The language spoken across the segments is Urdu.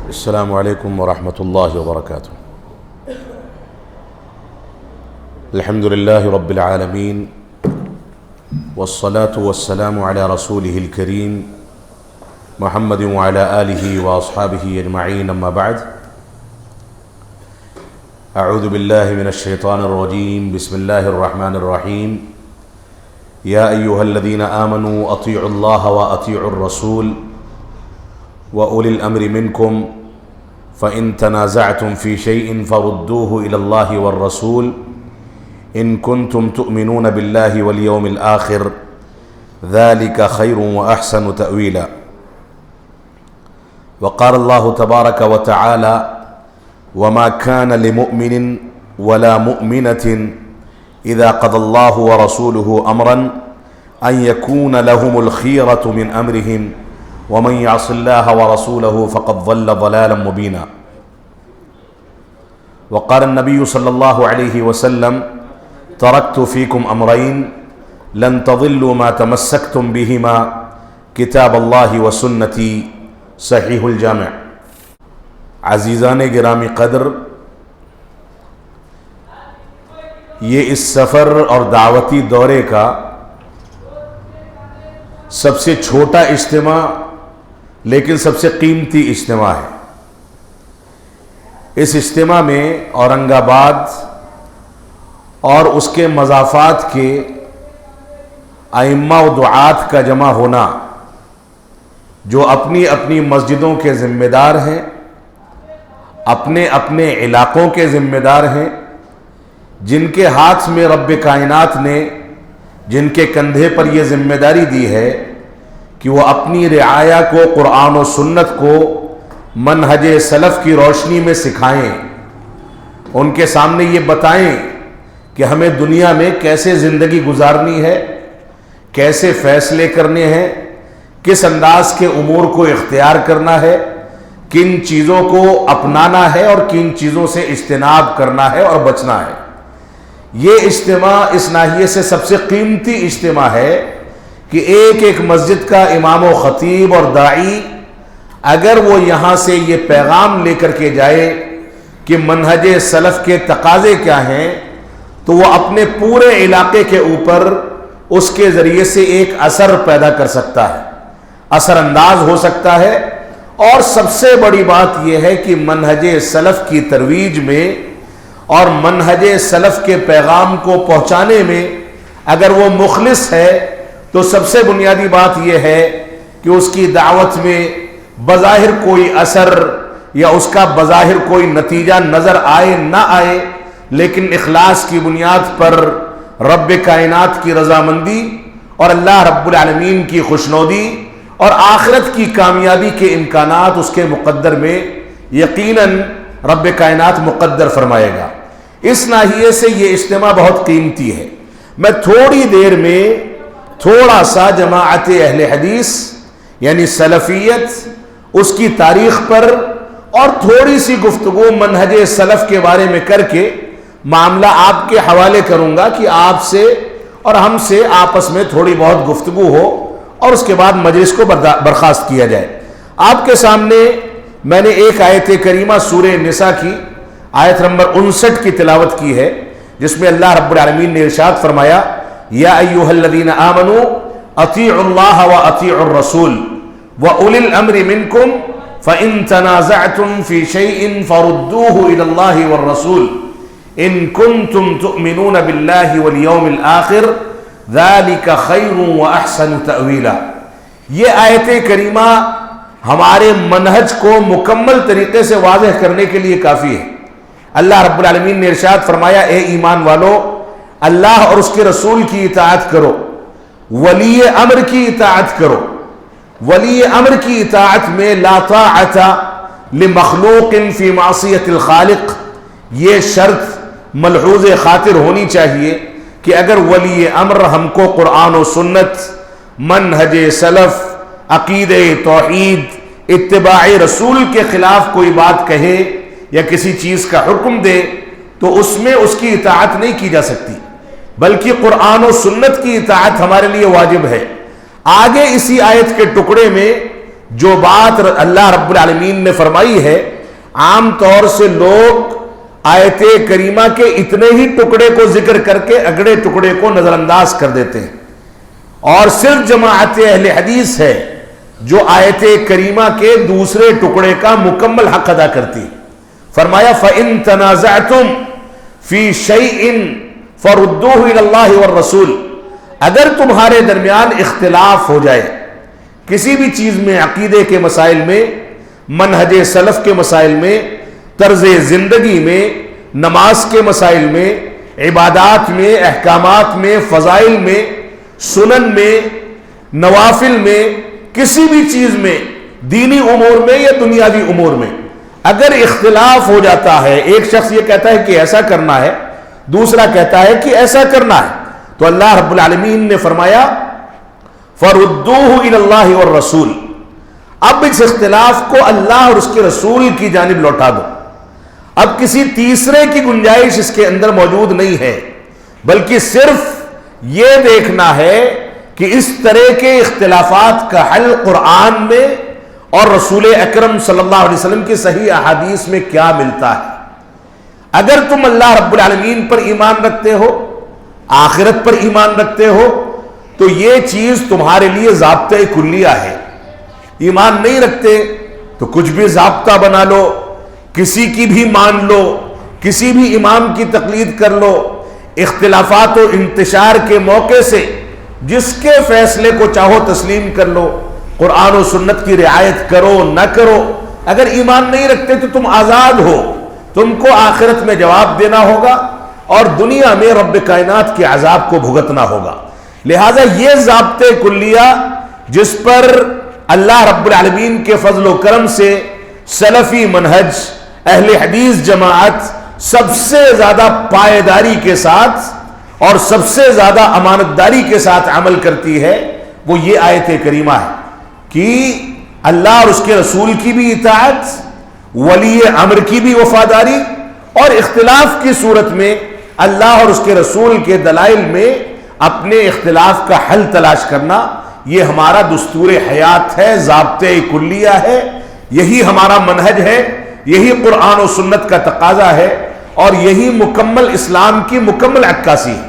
السلام عليكم ورحمة الله وبركاته. الحمد لله رب العالمين والصلاة والسلام على رسوله الكريم محمد وعلى آله وأصحابه أجمعين، أما بعد. أعوذ بالله من الشيطان الرجيم. بسم الله الرحمن الرحيم. يا أيها الذين آمنوا أطيعوا الله وأطيعوا الرسول وأولي الأمر منكم فإن تنازعتم في شيء فردوه إلى الله والرسول إن كنتم تؤمنون بالله واليوم الآخر ذلك خير وأحسن تأويلا. وقال الله تبارك وتعالى: وما كان لمؤمن ولا مؤمنة إذا قضى الله ورسوله أمرا أن يكون لهم الخيرة من أمرهم ومن يعص الله ورسوله فقد ضل ضلالا مبينا. وقال النبي صلى الله عليه وسلم: تركت فيكم أمرين لن تضلوا ما تمسكتم بهما کتاب اللہ و سنتی. صحیح الجامع. عزیزان گرامی قدر، یہ اس سفر اور دعوتی دورے کا سب سے چھوٹا اجتماع لیکن سب سے قیمتی اجتماع ہے. اس اجتماع میں اورنگ آباد اور اس کے مضافات کے ائمہ و دعات کا جمع ہونا، جو اپنی اپنی مسجدوں کے ذمہ دار ہیں، اپنے اپنے علاقوں کے ذمہ دار ہیں، جن کے ہاتھ میں رب کائنات نے، جن کے کندھے پر یہ ذمہ داری دی ہے کہ وہ اپنی رعایا کو قرآن و سنت کو منہج سلف کی روشنی میں سکھائیں، ان کے سامنے یہ بتائیں کہ ہمیں دنیا میں کیسے زندگی گزارنی ہے، کیسے فیصلے کرنے ہیں، کس انداز کے امور کو اختیار کرنا ہے، کن چیزوں کو اپنانا ہے اور کن چیزوں سے اجتناب کرنا ہے اور بچنا ہے. یہ اجتماع اس ناحیے سے سب سے قیمتی اجتماع ہے کہ ایک ایک مسجد کا امام و خطیب اور داعی اگر وہ یہاں سے یہ پیغام لے کر کے جائے کہ منہج سلف کے تقاضے کیا ہیں، تو وہ اپنے پورے علاقے کے اوپر اس کے ذریعے سے ایک اثر پیدا کر سکتا ہے، اثر انداز ہو سکتا ہے. اور سب سے بڑی بات یہ ہے کہ منہج سلف کی ترویج میں اور منہج سلف کے پیغام کو پہنچانے میں اگر وہ مخلص ہے تو سب سے بنیادی بات یہ ہے کہ اس کی دعوت میں بظاہر کوئی اثر یا اس کا بظاہر کوئی نتیجہ نظر آئے نہ آئے، لیکن اخلاص کی بنیاد پر رب کائنات کی رضامندی اور اللہ رب العالمین کی خوشنودی اور آخرت کی کامیابی کے امکانات اس کے مقدر میں یقیناً رب کائنات مقدر فرمائے گا. اس ناحیے سے یہ اجتماع بہت قیمتی ہے. میں تھوڑی دیر میں تھوڑا سا جماعت اہل حدیث یعنی سلفیت، اس کی تاریخ پر اور تھوڑی سی گفتگو منہج سلف کے بارے میں کر کے معاملہ آپ کے حوالے کروں گا کہ آپ سے اور ہم سے آپس میں تھوڑی بہت گفتگو ہو اور اس کے بعد مجلس کو برخاست کیا جائے. آپ کے سامنے میں نے ایک آیت کریمہ سورہ نساء کی آیت نمبر 59 کی تلاوت کی ہے، جس میں اللہ رب العالمین نے ارشاد فرمایا: یا ایھا الذین آمنوا اطیعوا اللہ واطیعوا الرسول واولی الامر منکم فان تنازعتم فی شیء فردوه الی اللہ والرسول ان کنتم تؤمنون باللہ والیوم الآخر ذالک خیر واحسن تأویلا. یہ آیت کریمہ ہمارے منہج کو مکمل طریقے سے واضح کرنے کے لیے کافی ہے. اللہ رب العالمین نے ارشاد فرمایا: اے ایمان والو، اللہ اور اس کے رسول کی اطاعت کرو، ولی امر کی اطاعت کرو. ولی امر کی اطاعت میں لا طاعت لمخلوق فی معصیت الخالق، یہ شرط ملحوظ خاطر ہونی چاہیے کہ اگر ولی امر ہم کو قرآن و سنت، منہج سلف، عقید توحید، اتباع رسول کے خلاف کوئی بات کہے یا کسی چیز کا حکم دے تو اس میں اس کی اطاعت نہیں کی جا سکتی، بلکہ قرآن و سنت کی اطاعت ہمارے لیے واجب ہے. آگے اسی آیت کے ٹکڑے میں جو بات اللہ رب العالمین نے فرمائی ہے، عام طور سے لوگ آیت کریمہ کے اتنے ہی ٹکڑے کو ذکر کر کے اگلے ٹکڑے کو نظر انداز کر دیتے ہیں، اور صرف جماعت اہل حدیث ہے جو آیت کریمہ کے دوسرے ٹکڑے کا مکمل حق ادا کرتی ہے۔ فرمایا فَإِن تَنَازَعْتُمْ فِي شَيْءٍ فَرُدُّوهُ إِلَى اللَّهِ وَالرَّسُولِ، اگر تمہارے درمیان اختلاف ہو جائے کسی بھی چیز میں، عقیدے کے مسائل میں، منہج سلف کے مسائل میں، طرز زندگی میں، نماز کے مسائل میں، عبادات میں، احکامات میں، فضائل میں، سنن میں، نوافل میں، کسی بھی چیز میں، دینی امور میں یا دنیاوی امور میں اگر اختلاف ہو جاتا ہے، ایک شخص یہ کہتا ہے کہ ایسا کرنا ہے، دوسرا کہتا ہے کہ ایسا کرنا ہے، تو اللہ رب العالمین نے فرمایا فَرُدُّوهُ إِلَى اللَّهِ وَالرَّسُولِ، اب اس اختلاف کو اللہ اور اس کے رسول کی جانب لوٹا دو۔ اب کسی تیسرے کی گنجائش اس کے اندر موجود نہیں ہے، بلکہ صرف یہ دیکھنا ہے کہ اس طرح کے اختلافات کا حل قرآن میں اور رسول اکرم صلی اللہ علیہ وسلم کی صحیح احادیث میں کیا ملتا ہے۔ اگر تم اللہ رب العالمین پر ایمان رکھتے ہو، آخرت پر ایمان رکھتے ہو، تو یہ چیز تمہارے لیے ضابطہ کلیہ ہے۔ ایمان نہیں رکھتے تو کچھ بھی ضابطہ بنا لو، کسی کی بھی مان لو، کسی بھی امام کی تقلید کر لو، اختلافات و انتشار کے موقع سے جس کے فیصلے کو چاہو تسلیم کر لو، قرآن و سنت کی رعایت کرو نہ کرو۔ اگر ایمان نہیں رکھتے تو تم آزاد ہو، تم کو آخرت میں جواب دینا ہوگا اور دنیا میں رب کائنات کے عذاب کو بھگتنا ہوگا۔ لہذا یہ ضابطے کلیہ جس پر اللہ رب العالمین کے فضل و کرم سے سلفی منہج اہل حدیث جماعت سب سے زیادہ پائیداری کے ساتھ اور سب سے زیادہ امانتداری کے ساتھ عمل کرتی ہے، وہ یہ آیت کریمہ ہے کہ اللہ اور اس کے رسول کی بھی اطاعت، ولی امر کی بھی وفاداری، اور اختلاف کی صورت میں اللہ اور اس کے رسول کے دلائل میں اپنے اختلاف کا حل تلاش کرنا، یہ ہمارا دستور حیات ہے، ضابطۂ کلیہ ہے، یہی ہمارا منہج ہے، یہی قرآن و سنت کا تقاضا ہے، اور یہی مکمل اسلام کی مکمل عکاسی ہے۔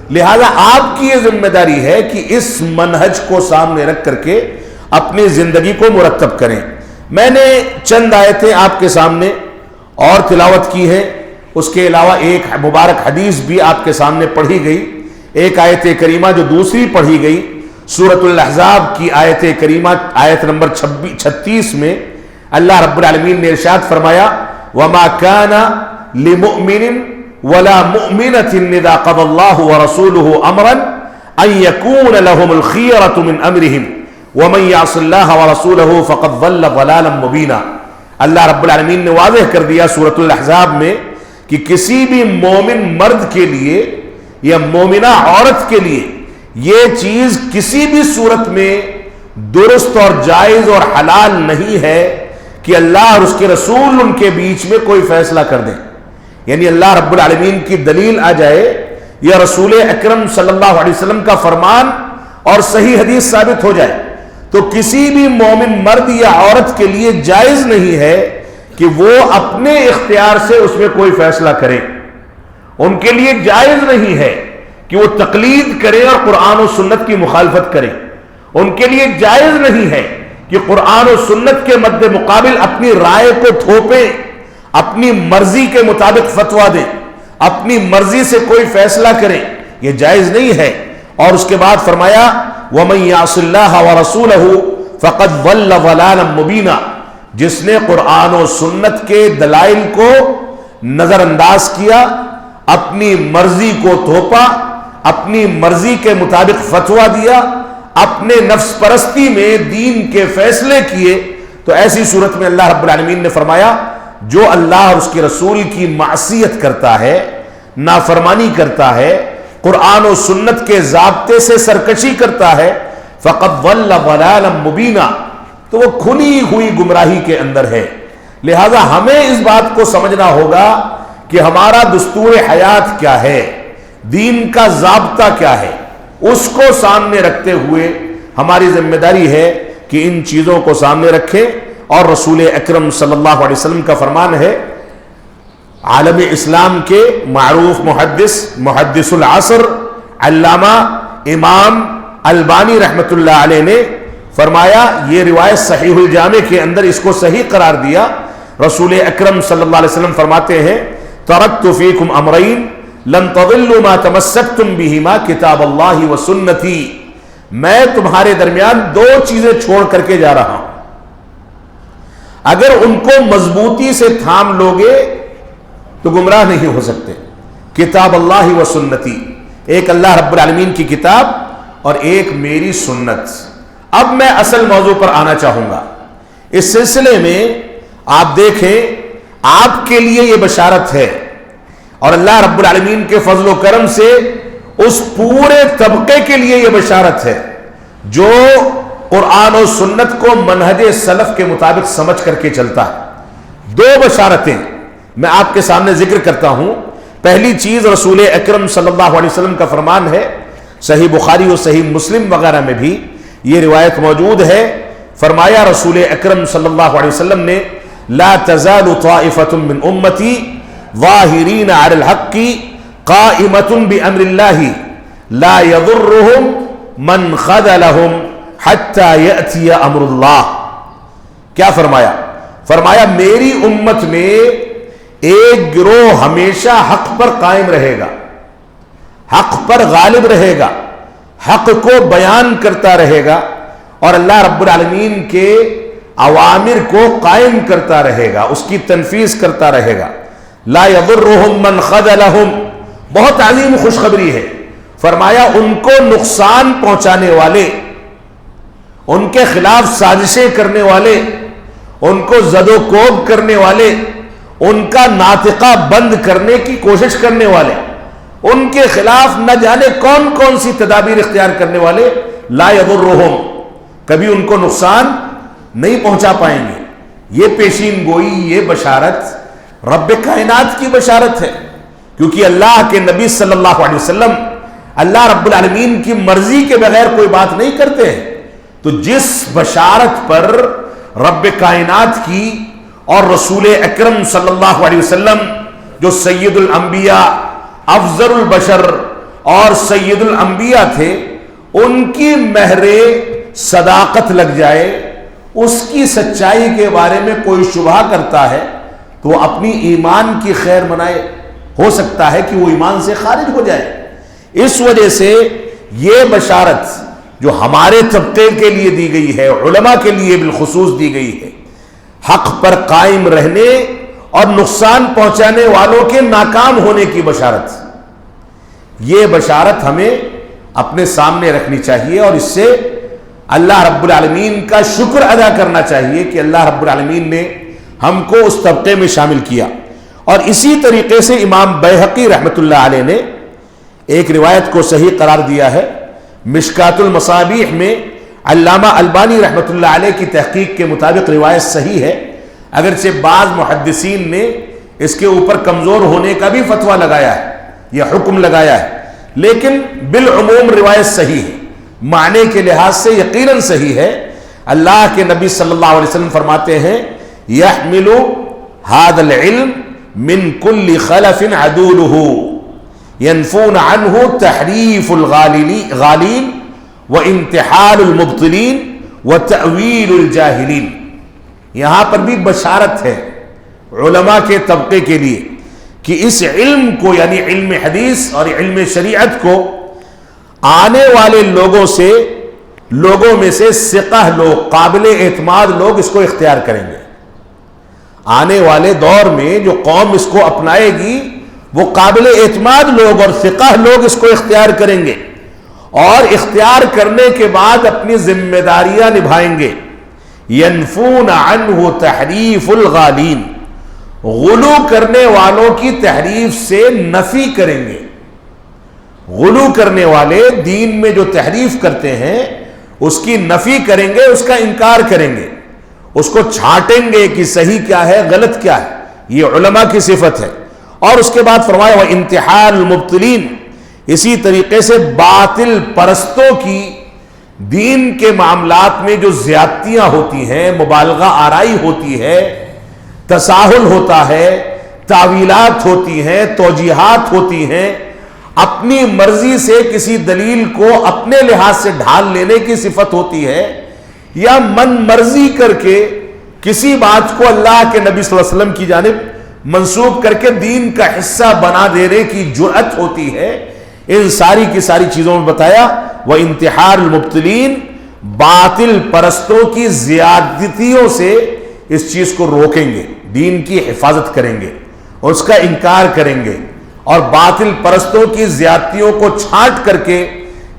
لہذا آپ کی یہ ذمہ داری ہے کہ اس منہج کو سامنے رکھ کر کے اپنی زندگی کو مرتب کریں۔ میں نے چند آیتیں آپ کے سامنے اور تلاوت کی ہیں، اس کے علاوہ ایک مبارک حدیث بھی آپ کے سامنے پڑھی گئی، ایک آیت کریمہ جو دوسری پڑھی گئی سورۃ الاحزاب کی آیت کریمہ آیت نمبر 36 میں اللہ رب العالمین نے ارشاد فرمایا وَمَا كَانَ لِمُؤْمِنٍ وَلَا مُؤْمِنَةٍ إِذَا قَضَى اللَّهُ وَرَسُولُهُ أَمْرًا أَن يَكُونَ لَهُمُ الْخِيَرَةُ مِنْ أَمْرِهِمْ وَمَن يَعْصِ اللَّهَ وَرَسُولَهُ فَقَدْ ضَلَّ ضَلَالًا مُبِينًا۔ اللہ رب العالمین نے واضح کر دیا سورۃ الاحزاب میں کہ کسی بھی مومن مرد کے لیے یا مومنہ عورت کے لیے یہ چیز کسی بھی صورت میں درست اور جائز اور حلال نہیں ہے کہ اللہ اور اس کے رسول ان کے بیچ میں کوئی فیصلہ کر دیں، یعنی اللہ رب العالمین کی دلیل آ جائے یا رسول اکرم صلی اللہ علیہ وسلم کا فرمان اور صحیح حدیث ثابت ہو جائے تو کسی بھی مومن مرد یا عورت کے لیے جائز نہیں ہے کہ وہ اپنے اختیار سے اس میں کوئی فیصلہ کرے۔ ان کے لیے جائز نہیں ہے کہ وہ تقلید کرے اور قرآن و سنت کی مخالفت کرے۔ ان کے لیے جائز نہیں ہے کہ قرآن و سنت کے مد مقابل اپنی رائے کو تھوپیں، اپنی مرضی کے مطابق فتویٰ دیں، اپنی مرضی سے کوئی فیصلہ کریں، یہ جائز نہیں ہے۔ اور اس کے بعد فرمایا وَمَن يَعْصِ اللَّهَ وَرَسُولَهُ فَقَدْ ضَلَّ ضَلَالًا مُبِينًا، جس نے قرآن و سنت کے دلائل کو نظر انداز کیا، اپنی مرضی کو تھوپا، اپنی مرضی کے مطابق فتویٰ دیا، اپنے نفس پرستی میں دین کے فیصلے کیے، تو ایسی صورت میں اللہ رب العالمین نے فرمایا جو اللہ اور اس کے رسول کی معصیت کرتا ہے، نافرمانی کرتا ہے، قرآن و سنت کے ضابطے سے سرکشی کرتا ہے، فَقَدْ ضَلَّ ضَلَالًا مُبِينًا، تو وہ کھلی ہوئی گمراہی کے اندر ہے۔ لہذا ہمیں اس بات کو سمجھنا ہوگا کہ ہمارا دستور حیات کیا ہے، دین کا ضابطہ کیا ہے، اس کو سامنے رکھتے ہوئے ہماری ذمہ داری ہے کہ ان چیزوں کو سامنے رکھیں. اور رسول اکرم صلی اللہ علیہ وسلم کا فرمان ہے، عالم اسلام کے معروف محدث العصر علامہ امام البانی رحمت اللہ علیہ نے فرمایا، یہ روایت صحیح الجامع کے اندر اس کو صحیح قرار دیا. رسول اکرم صلی اللہ علیہ وسلم فرماتے ہیں، ترکت فیکم امرین لن تضلوا ما تمسکتم بہما کتاب اللہ و سنتی. میں تمہارے درمیان دو چیزیں چھوڑ کر کے جا رہا ہوں، اگر ان کو مضبوطی سے تھام لوگے تو گمراہ نہیں ہو سکتے. کتاب اللہ و سنتی، ایک اللہ رب العالمین کی کتاب اور ایک میری سنت. اب میں اصل موضوع پر آنا چاہوں گا. اس سلسلے میں آپ دیکھیں، آپ کے لیے یہ بشارت ہے اور اللہ رب العالمین کے فضل و کرم سے اس پورے طبقے کے لیے یہ بشارت ہے جو قرآن و سنت کو منہج سلف کے مطابق سمجھ کر کے چلتا ہے. دو بشارتیں میں آپ کے سامنے ذکر کرتا ہوں. پہلی چیز، رسول اکرم صلی اللہ علیہ وسلم کا فرمان ہے، صحیح بخاری و صحیح مسلم وغیرہ میں بھی یہ روایت موجود ہے. فرمایا رسول اکرم صلی اللہ علیہ وسلم نے، لا تزال طائفة من امتی ظاہرین علی الحق قائمة بامر اللہ لا یضرهم من خذلهم حتی یأتی امر اللہ. کیا فرمایا؟ فرمایا میری امت میں ایک گروہ ہمیشہ حق پر قائم رہے گا، حق پر غالب رہے گا، حق کو بیان کرتا رہے گا اور اللہ رب العالمین کے اوامر کو قائم کرتا رہے گا، اس کی تنفیذ کرتا رہے گا. لا یضرهم من خذلهم، بہت عظیم خوشخبری ہے. فرمایا ان کو نقصان پہنچانے والے، ان کے خلاف سازشیں کرنے والے، ان کو زد و کوب کرنے والے، ان کا ناطقہ بند کرنے کی کوشش کرنے والے، ان کے خلاف نہ جانے کون کون سی تدابیر اختیار کرنے والے، لا یضرهم، کبھی ان کو نقصان نہیں پہنچا پائیں گے. یہ پیشین گوئی، یہ بشارت رب کائنات کی بشارت ہے، کیونکہ اللہ کے نبی صلی اللہ علیہ وسلم اللہ رب العالمین کی مرضی کے بغیر کوئی بات نہیں کرتے ہیں. تو جس بشارت پر رب کائنات کی اور رسول اکرم صلی اللہ علیہ وسلم جو سید الانبیاء، افضل البشر اور سید الانبیاء تھے، ان کی مہر صداقت لگ جائے، اس کی سچائی کے بارے میں کوئی شبہ کرتا ہے تو وہ اپنی ایمان کی خیر منائے، ہو سکتا ہے کہ وہ ایمان سے خارج ہو جائے. اس وجہ سے یہ بشارت جو ہمارے طبقے کے لیے دی گئی ہے، علماء کے لیے بالخصوص دی گئی ہے، حق پر قائم رہنے اور نقصان پہنچانے والوں کے ناکام ہونے کی بشارت. یہ بشارت ہمیں اپنے سامنے رکھنی چاہیے اور اس سے اللہ رب العالمین کا شکر ادا کرنا چاہیے کہ اللہ رب العالمین نے ہم کو اس طبقے میں شامل کیا. اور اسی طریقے سے امام بیہقی رحمت اللہ علیہ نے ایک روایت کو صحیح قرار دیا ہے. مشکات المصابیح میں علامہ البانی رحمت اللہ علیہ کی تحقیق کے مطابق روایت صحیح ہے، اگرچہ بعض محدثین نے اس کے اوپر کمزور ہونے کا بھی فتویٰ لگایا ہے، یہ حکم لگایا ہے، لیکن بالعموم روایت صحیح ہے، معنی کے لحاظ سے یقیناً صحیح ہے. اللہ کے نبی صلی اللہ علیہ وسلم فرماتے ہیں، يحمل هذا العلم من كل خلف عدوله ينفون عنه تحریف الغالین وانتحال المبطلین وتأویل الجاہلین. یہاں پر بھی بشارت ہے علماء کے طبقے کے لیے کہ اس علم کو، یعنی علم حدیث اور علم شریعت کو، آنے والے لوگوں میں سے ثقہ لوگ، قابل اعتماد لوگ اس کو اختیار کریں گے. آنے والے دور میں جو قوم اس کو اپنائے گی وہ قابل اعتماد لوگ اور ثقہ لوگ اس کو اختیار کریں گے، اور اختیار کرنے کے بعد اپنی ذمہ داریاں نبھائیں گے. ینفون عنہ تحریف الغالین، غلو کرنے والوں کی تحریف سے نفی کریں گے. غلو کرنے والے دین میں جو تحریف کرتے ہیں اس کی نفی کریں گے، اس کا انکار کریں گے، اس کو چھانٹیں گے کہ صحیح کیا ہے غلط کیا ہے. یہ علماء کی صفت ہے. اور اس کے بعد فرمایا وانتحال المبطلین، اسی طریقے سے باطل پرستوں کی دین کے معاملات میں جو زیادتیاں ہوتی ہیں، مبالغہ آرائی ہوتی ہے، تساہل ہوتا ہے، تعویلات ہوتی ہیں، توجیحات ہوتی ہیں، اپنی مرضی سے کسی دلیل کو اپنے لحاظ سے ڈھال لینے کی صفت ہوتی ہے، یا من مرضی کر کے کسی بات کو اللہ کے نبی صلی اللہ علیہ وسلم کی جانب منسوب کر کے دین کا حصہ بنا دینے کی جرأت ہوتی ہے، ان ساری کی ساری چیزوں میں بتایا وہ انتحار المبتلین، باطل پرستوں کی زیادتیوں سے اس چیز کو روکیں گے، دین کی حفاظت کریں گے، اس کا انکار کریں گے، اور باطل پرستوں کی زیادتیوں کو چھانٹ کر کے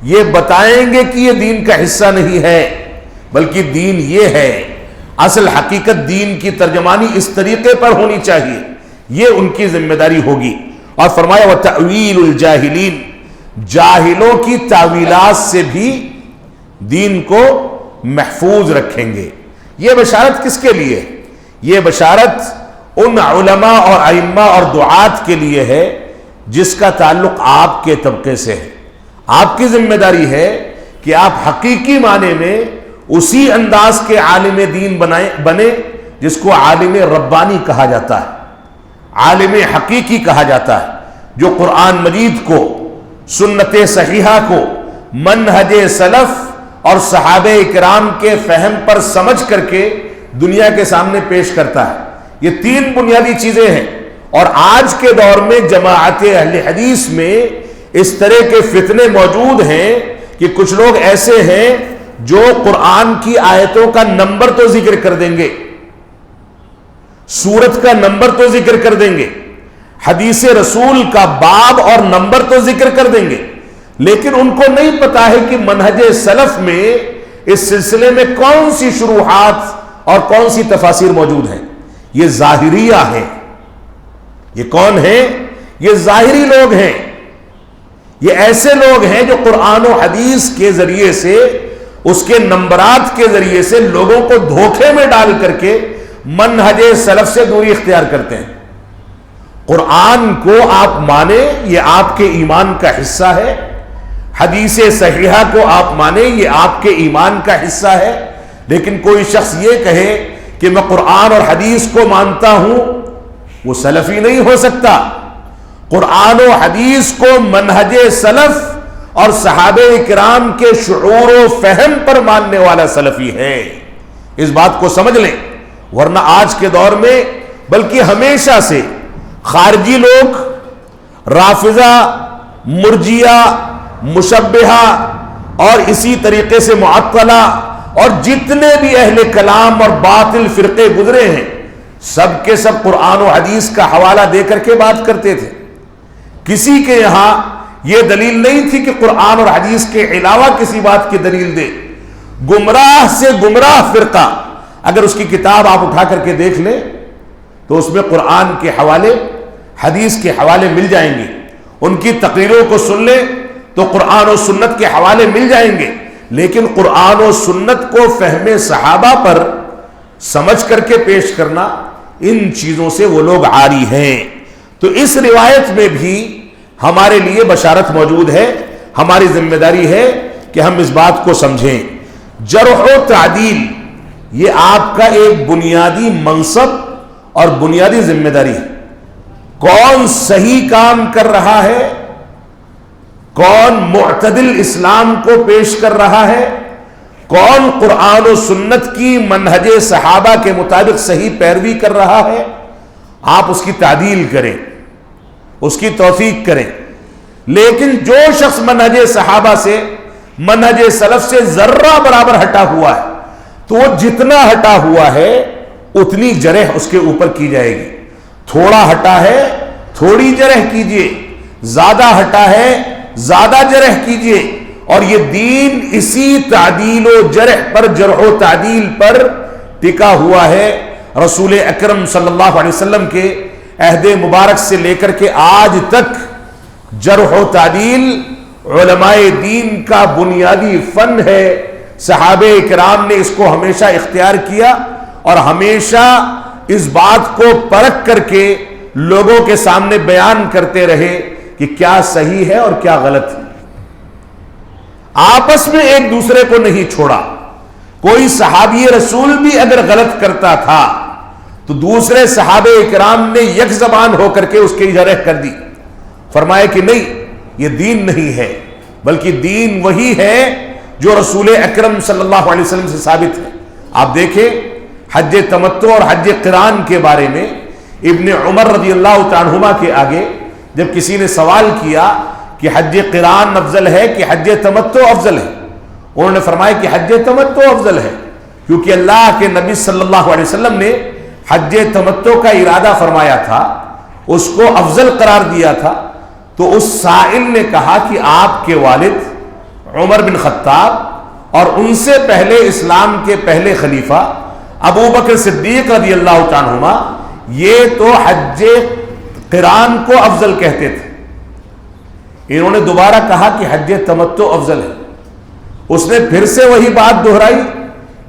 یہ بتائیں گے کہ یہ دین کا حصہ نہیں ہے بلکہ دین یہ ہے، اصل حقیقت دین کی ترجمانی اس طریقے پر ہونی چاہیے، یہ ان کی ذمہ داری ہوگی۔ اور فرمایا وَتَأْوِيلُ الْجَاهِلِينَ، جاہلوں کی تعویلات سے بھی دین کو محفوظ رکھیں گے۔ یہ بشارت کس کے لیے؟ یہ بشارت ان علماء اور ائمہ اور دعات کے لیے ہے جس کا تعلق آپ کے طبقے سے ہے۔ آپ کی ذمہ داری ہے کہ آپ حقیقی معنی میں اسی انداز کے عالم دین بنے جس کو عالم ربانی کہا جاتا ہے، عالم حقیقی کہا جاتا ہے، جو قرآن مجید کو، سنت صحیحہ کو، منہج سلف اور صحابہ کرام کے فہم پر سمجھ کر کے دنیا کے سامنے پیش کرتا ہے۔ یہ تین بنیادی چیزیں ہیں، اور آج کے دور میں جماعت اہل حدیث میں اس طرح کے فتنے موجود ہیں کہ کچھ لوگ ایسے ہیں جو قرآن کی آیتوں کا نمبر تو ذکر کر دیں گے، سورت کا نمبر تو ذکر کر دیں گے، حدیث رسول کا باب اور نمبر تو ذکر کر دیں گے، لیکن ان کو نہیں پتا ہے کہ منہج سلف میں اس سلسلے میں کون سی شروحات اور کون سی تفاسیر موجود ہیں۔ یہ ظاہریہ ہیں۔ یہ کون ہیں؟ یہ ظاہری لوگ ہیں۔ یہ ایسے لوگ ہیں جو قرآن و حدیث کے ذریعے سے، اس کے نمبرات کے ذریعے سے لوگوں کو دھوکے میں ڈال کر کے منہج سلف سے دوری اختیار کرتے ہیں۔ قرآن کو آپ مانیں، یہ آپ کے ایمان کا حصہ ہے، حدیث صحیحہ کو آپ مانیں، یہ آپ کے ایمان کا حصہ ہے، لیکن کوئی شخص یہ کہے کہ میں قرآن اور حدیث کو مانتا ہوں، وہ سلفی نہیں ہو سکتا۔ قرآن و حدیث کو منہج سلف اور صحابہ کرام کے شعور و فہم پر ماننے والا سلفی ہے۔ اس بات کو سمجھ لیں، ورنہ آج کے دور میں بلکہ ہمیشہ سے خارجی لوگ، رافضہ، مرجیہ، مشبہہ اور اسی طریقے سے معطلہ اور جتنے بھی اہل کلام اور باطل فرقے گزرے ہیں، سب کے سب قرآن و حدیث کا حوالہ دے کر کے بات کرتے تھے۔ کسی کے یہاں یہ دلیل نہیں تھی کہ قرآن اور حدیث کے علاوہ کسی بات کی دلیل دے۔ گمراہ سے گمراہ فرقہ اگر اس کی کتاب آپ اٹھا کر کے دیکھ لیں تو اس میں قرآن کے حوالے، حدیث کے حوالے مل جائیں گے۔ ان کی تقریروں کو سن لیں تو قرآن و سنت کے حوالے مل جائیں گے، لیکن قرآن و سنت کو فہم صحابہ پر سمجھ کر کے پیش کرنا، ان چیزوں سے وہ لوگ عاری ہیں۔ تو اس روایت میں بھی ہمارے لیے بشارت موجود ہے۔ ہماری ذمہ داری ہے کہ ہم اس بات کو سمجھیں۔ جرح و تعدیل یہ آپ کا ایک بنیادی منصب اور بنیادی ذمہ داری ہے۔ کون صحیح کام کر رہا ہے، کون معتدل اسلام کو پیش کر رہا ہے، کون قرآن و سنت کی منہج صحابہ کے مطابق صحیح پیروی کر رہا ہے، آپ اس کی تعدیل کریں، اس کی توثیق کریں۔ لیکن جو شخص منہج صحابہ سے، منہج سلف سے ذرہ برابر ہٹا ہوا ہے تو وہ جتنا ہٹا ہوا ہے اتنی جرح اس کے اوپر کی جائے گی۔ تھوڑا ہٹا ہے تھوڑی جرح کیجئے، زیادہ ہٹا ہے زیادہ جرح کیجئے، اور یہ دین اسی تعدیل و جرح پر، جرح و تعدیل پر ٹکا ہوا ہے۔ رسول اکرم صلی اللہ علیہ وسلم کے عہد مبارک سے لے کر کے آج تک جرح و تعدیل علماء دین کا بنیادی فن ہے۔ صحابہ کرام نے اس کو ہمیشہ اختیار کیا اور ہمیشہ اس بات کو پرکھ کر کے لوگوں کے سامنے بیان کرتے رہے کہ کیا صحیح ہے اور کیا غلط ہے۔ آپس میں ایک دوسرے کو نہیں چھوڑا. کوئی صحابی رسول بھی اگر غلط کرتا تھا تو دوسرے صحابہ اکرام نے یک زبان ہو کر کے اس کی جرح کر دی. فرمایا کہ نہیں، یہ دین نہیں ہے، بلکہ دین وہی ہے جو رسول اکرم صلی اللہ علیہ وسلم سے ثابت ہے. آپ دیکھیں حج تمتع اور حج قران کے بارے میں ابن عمر رضی اللہ تعالیٰ عنہما کے آگے جب کسی نے سوال کیا کہ حج قران افضل ہے کہ حج تمتع افضل ہے، انہوں نے فرمایا کہ حج تمتع افضل ہے، کیونکہ اللہ کے نبی صلی اللہ علیہ وسلم نے حج تمتع کا ارادہ فرمایا تھا، اس کو افضل قرار دیا تھا. تو اس سائل نے کہا کہ آپ کے والد عمر بن خطاب اور ان سے پہلے اسلام کے پہلے خلیفہ ابو بکر صدیق رضی اللہ تعالیٰ عنہما یہ تو حج قران کو افضل کہتے تھے. انہوں نے دوبارہ کہا کہ حج تمتع افضل ہے. اس نے پھر سے وہی بات دہرائی،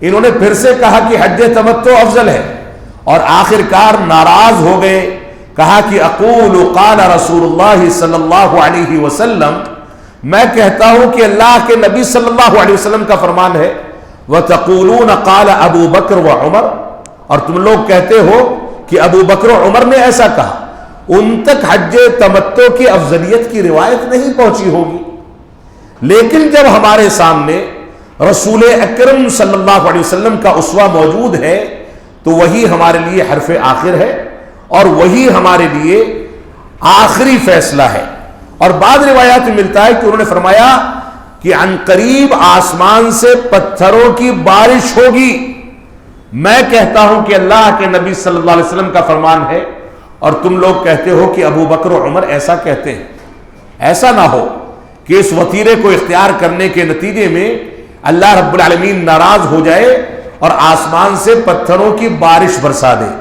انہوں نے پھر سے کہا کہ حج تمتع افضل ہے، اور آخرکار ناراض ہو گئے. کہا کہ اقول قال رسول اللہ صلی اللہ علیہ وسلم، میں کہتا ہوں کہ اللہ کے نبی صلی اللہ علیہ وسلم کا فرمان ہے، وَتَقُولُونَ قَالَ أَبُو بَكْرُ وَعُمَرُ، اور تم لوگ کہتے ہو کہ ابو بکر و عمر نے ایسا کہا. ان تک حج تمتع کی افضلیت کی روایت نہیں پہنچی ہوگی، لیکن جب ہمارے سامنے رسول اکرم صلی اللہ علیہ وسلم کا اسوہ موجود ہے تو وہی ہمارے لیے حرف آخر ہے اور وہی ہمارے لیے آخری فیصلہ ہے. اور بعض روایات میں ملتا ہے کہ انہوں نے فرمایا کہ عن قریب آسمان سے پتھروں کی بارش ہوگی. میں کہتا ہوں کہ اللہ کے نبی صلی اللہ علیہ وسلم کا فرمان ہے اور تم لوگ کہتے ہو کہ ابو بکر و عمر ایسا کہتے ہیں. ایسا نہ ہو کہ اس وتیرے کو اختیار کرنے کے نتیجے میں اللہ رب العالمین ناراض ہو جائے اور آسمان سے پتھروں کی بارش برسا دے.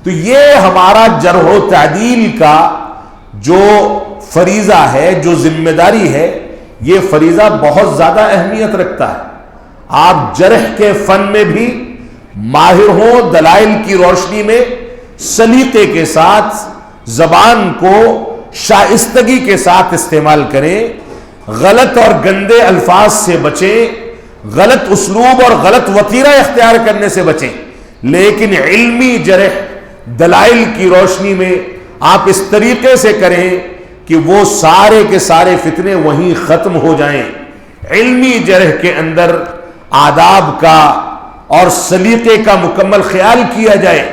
تو یہ ہمارا جرح و تعدیل کا جو فریضہ ہے، جو ذمہ داری ہے، یہ فریضہ بہت زیادہ اہمیت رکھتا ہے. آپ جرح کے فن میں بھی ماہر ہوں، دلائل کی روشنی میں سلیقے کے ساتھ زبان کو شائستگی کے ساتھ استعمال کریں، غلط اور گندے الفاظ سے بچیں، غلط اسلوب اور غلط وتیرہ اختیار کرنے سے بچیں. لیکن علمی جرح دلائل کی روشنی میں آپ اس طریقے سے کریں کہ وہ سارے کے سارے فتنے وہیں ختم ہو جائیں. علمی جرح کے اندر آداب کا اور سلیقے کا مکمل خیال کیا جائے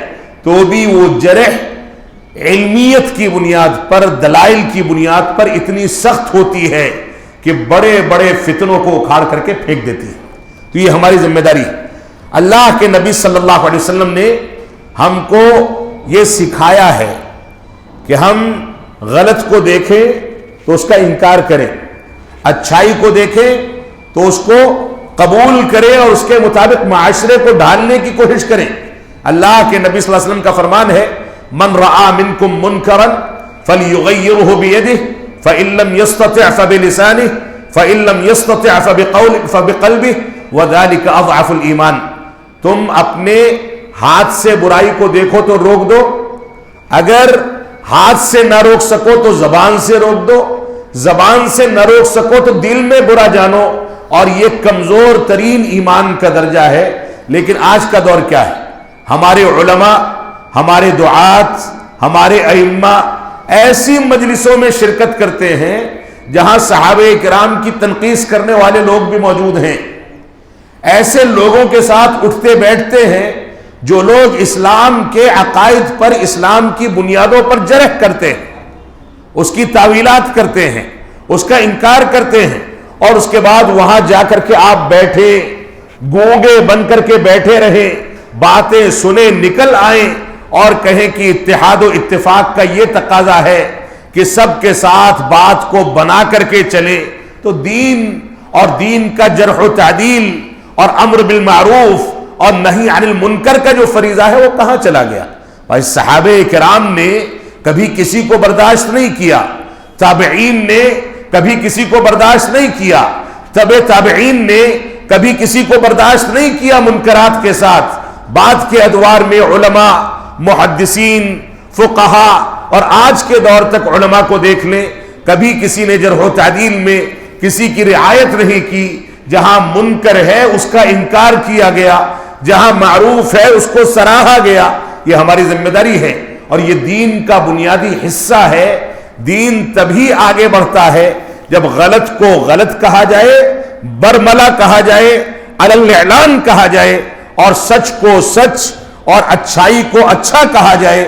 تو بھی وہ جرح علمیت کی بنیاد پر، دلائل کی بنیاد پر اتنی سخت ہوتی ہے کہ بڑے بڑے فتنوں کو اکھاڑ کر کے پھینک دیتی ہے. تو یہ ہماری ذمہ داری ہے. اللہ کے نبی صلی اللہ علیہ وسلم نے ہم کو یہ سکھایا ہے کہ ہم غلط کو دیکھیں تو اس کا انکار کریں، اچھائی کو دیکھیں تو اس کو قبول کریں اور اس کے مطابق معاشرے کو ڈھالنے کی کوشش کریں. اللہ کے نبی صلی اللہ علیہ وسلم کا فرمان ہے، من رعا منکم منکرا فلیغیرہ بیدہ فإن لم يستطع فبلسانہ فإن لم يستطع فبقلبہ وذلک اضعف الایمان. تم اپنے ہاتھ سے برائی کو دیکھو تو روک دو، اگر ہاتھ سے نہ روک سکو تو زبان سے روک دو، زبان سے نہ روک سکو تو دل میں برا جانو، اور یہ کمزور ترین ایمان کا درجہ ہے. لیکن آج کا دور کیا ہے؟ ہمارے علماء، ہمارے دعات، ہمارے ائمہ ایسی مجلسوں میں شرکت کرتے ہیں جہاں صحابہ کرام کی تنقیس کرنے والے لوگ بھی موجود ہیں. ایسے لوگوں کے ساتھ اٹھتے بیٹھتے ہیں جو لوگ اسلام کے عقائد پر، اسلام کی بنیادوں پر جرح کرتے ہیں، اس کی تعویلات کرتے ہیں، اس کا انکار کرتے ہیں، اور اس کے بعد وہاں جا کر کے آپ بیٹھے گونگے بن کر کے بیٹھے رہیں، باتیں سنیں، نکل آئیں اور کہیں کہ اتحاد و اتفاق کا یہ تقاضا ہے کہ سب کے ساتھ بات کو بنا کر کے چلیں. تو دین اور دین کا جرح و تعدیل اور امر بالمعروف اور نہی عن المنکر کا جو فریضہ ہے وہ کہاں چلا گیا؟ بھائی صحابہ کرام نے کبھی کسی کو برداشت نہیں کیا، تابعین نے کبھی کسی کو برداشت نہیں کیا، تبع تابعین نے کبھی کسی کو برداشت نہیں کیا منکرات کے ساتھ. بعد کے ادوار میں علماء، محدثین، فقہا اور آج کے دور تک علماء کو دیکھ لیں، کبھی کسی نے جرح و تعدیل میں کسی کی رعایت نہیں کی، جہاں منکر ہے اس کا انکار کیا گیا، جہاں معروف ہے اس کو سراہا گیا۔ یہ ہماری ذمہ داری ہے اور یہ دین کا بنیادی حصہ ہے۔ دین تبھی آگے بڑھتا ہے جب غلط کو غلط کہا جائے، برملا کہا جائے، علی الاعلان کہا جائے، اور سچ کو سچ اور اچھائی کو اچھا کہا جائے،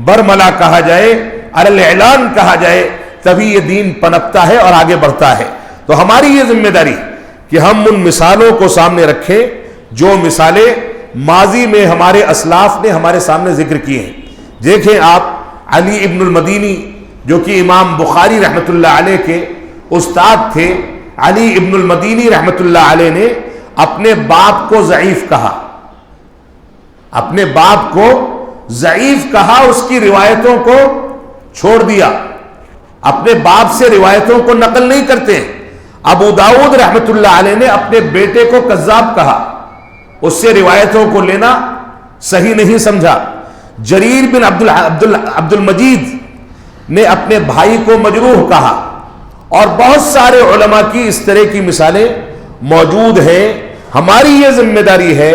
برملا کہا جائے، علی الاعلان کہا جائے، تبھی یہ دین پنپتا ہے اور آگے بڑھتا ہے۔ تو ہماری یہ ذمہ داری کہ ہم ان مثالوں کو سامنے رکھیں جو مثالیں ماضی میں ہمارے اسلاف نے ہمارے سامنے ذکر کیے ہیں۔ دیکھیں آپ، علی ابن المدینی جو کہ امام بخاری رحمۃ اللہ علیہ کے استاد تھے، علی ابن المدینی رحمۃ اللہ علیہ نے اپنے باپ کو ضعیف کہا، اپنے باپ کو ضعیف کہا، اس کی روایتوں کو چھوڑ دیا، اپنے باپ سے روایتوں کو نقل نہیں کرتے۔ ابو داؤد رحمۃ اللہ علیہ نے اپنے بیٹے کو کذاب کہا، اس سے روایتوں کو لینا صحیح نہیں سمجھا۔ جریر بن عبد المجید نے اپنے بھائی کو مجروح کہا، اور بہت سارے علماء کی اس طرح کی مثالیں موجود ہیں۔ ہماری یہ ذمہ داری ہے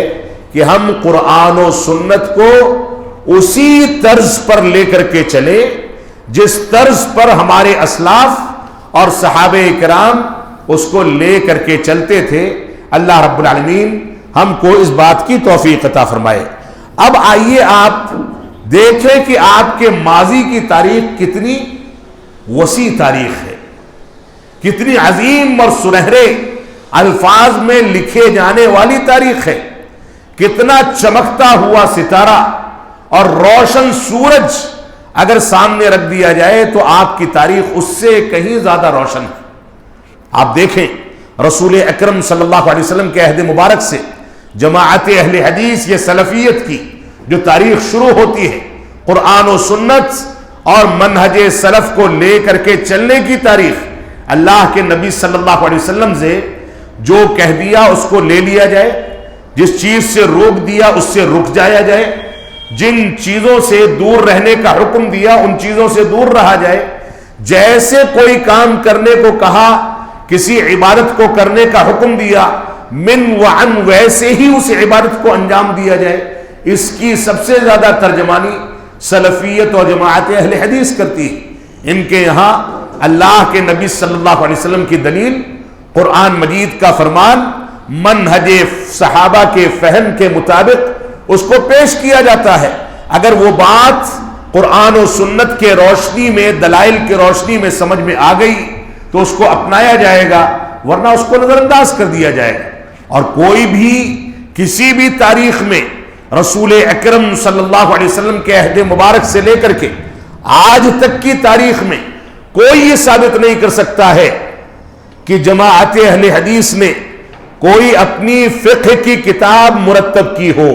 کہ ہم قرآن و سنت کو اسی طرز پر لے کر کے چلیں جس طرز پر ہمارے اسلاف اور صحابہ کرام اس کو لے کر کے چلتے تھے۔ اللہ رب العالمین ہم کو اس بات کی توفیق عطا فرمائے۔ اب آئیے آپ دیکھیں کہ آپ کے ماضی کی تاریخ کتنی وسیع تاریخ ہے، کتنی عظیم اور سنہرے الفاظ میں لکھے جانے والی تاریخ ہے، کتنا چمکتا ہوا ستارہ اور روشن سورج اگر سامنے رکھ دیا جائے تو آپ کی تاریخ اس سے کہیں زیادہ روشن ہے۔ آپ دیکھیں رسول اکرم صلی اللہ علیہ وسلم کے عہد مبارک سے جماعت اہل حدیث یہ سلفیت کی جو تاریخ شروع ہوتی ہے، قرآن و سنت اور منہج سلف کو لے کر کے چلنے کی تاریخ، اللہ کے نبی صلی اللہ علیہ وسلم سے جو کہہ دیا اس کو لے لیا جائے، جس چیز سے روک دیا اس سے رک جایا جائے، جن چیزوں سے دور رہنے کا حکم دیا ان چیزوں سے دور رہا جائے، جیسے کوئی کام کرنے کو کہا، کسی عبادت کو کرنے کا حکم دیا، من وعن ویسے ہی اس عبادت کو انجام دیا جائے۔ اس کی سب سے زیادہ ترجمانی سلفیت اور جماعت اہل حدیث کرتی ہے۔ ان کے یہاں اللہ کے نبی صلی اللہ علیہ وسلم کی دلیل قرآن مجید کا فرمان منہج صحابہ کے فہم کے مطابق اس کو پیش کیا جاتا ہے۔ اگر وہ بات قرآن و سنت کے روشنی میں، دلائل کے روشنی میں سمجھ میں آ گئی تو اس کو اپنایا جائے گا، ورنہ اس کو نظر انداز کر دیا جائے گا۔ اور کوئی بھی کسی بھی تاریخ میں رسول اکرم صلی اللہ علیہ وسلم کے عہد مبارک سے لے کر کے آج تک کی تاریخ میں کوئی یہ ثابت نہیں کر سکتا ہے کہ جماعت اہل حدیث نے کوئی اپنی فقہ کی کتاب مرتب کی ہو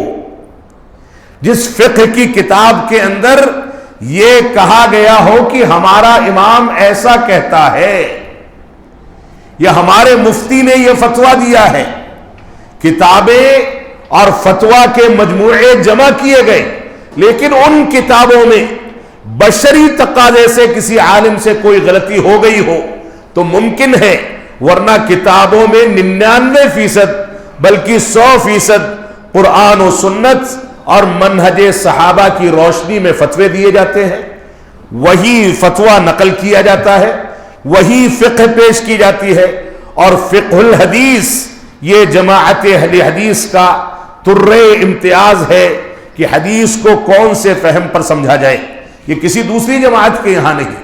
جس فقہ کی کتاب کے اندر یہ کہا گیا ہو کہ ہمارا امام ایسا کہتا ہے یا ہمارے مفتی نے یہ فتویٰ دیا ہے۔ کتابیں اور فتویٰ کے مجموعے جمع کیے گئے، لیکن ان کتابوں میں بشری تقاضے سے کسی عالم سے کوئی غلطی ہو گئی ہو تو ممکن ہے، ورنہ کتابوں میں 99% بلکہ 100% قرآن و سنت اور منہج صحابہ کی روشنی میں فتوے دیے جاتے ہیں، وہی فتویٰ نقل کیا جاتا ہے، وہی فقہ پیش کی جاتی ہے۔ اور فقہ الحدیث یہ جماعت اہل حدیث کا ترے امتیاز ہے کہ حدیث کو کون سے فہم پر سمجھا جائے۔ یہ کسی دوسری جماعت کے یہاں نہیں۔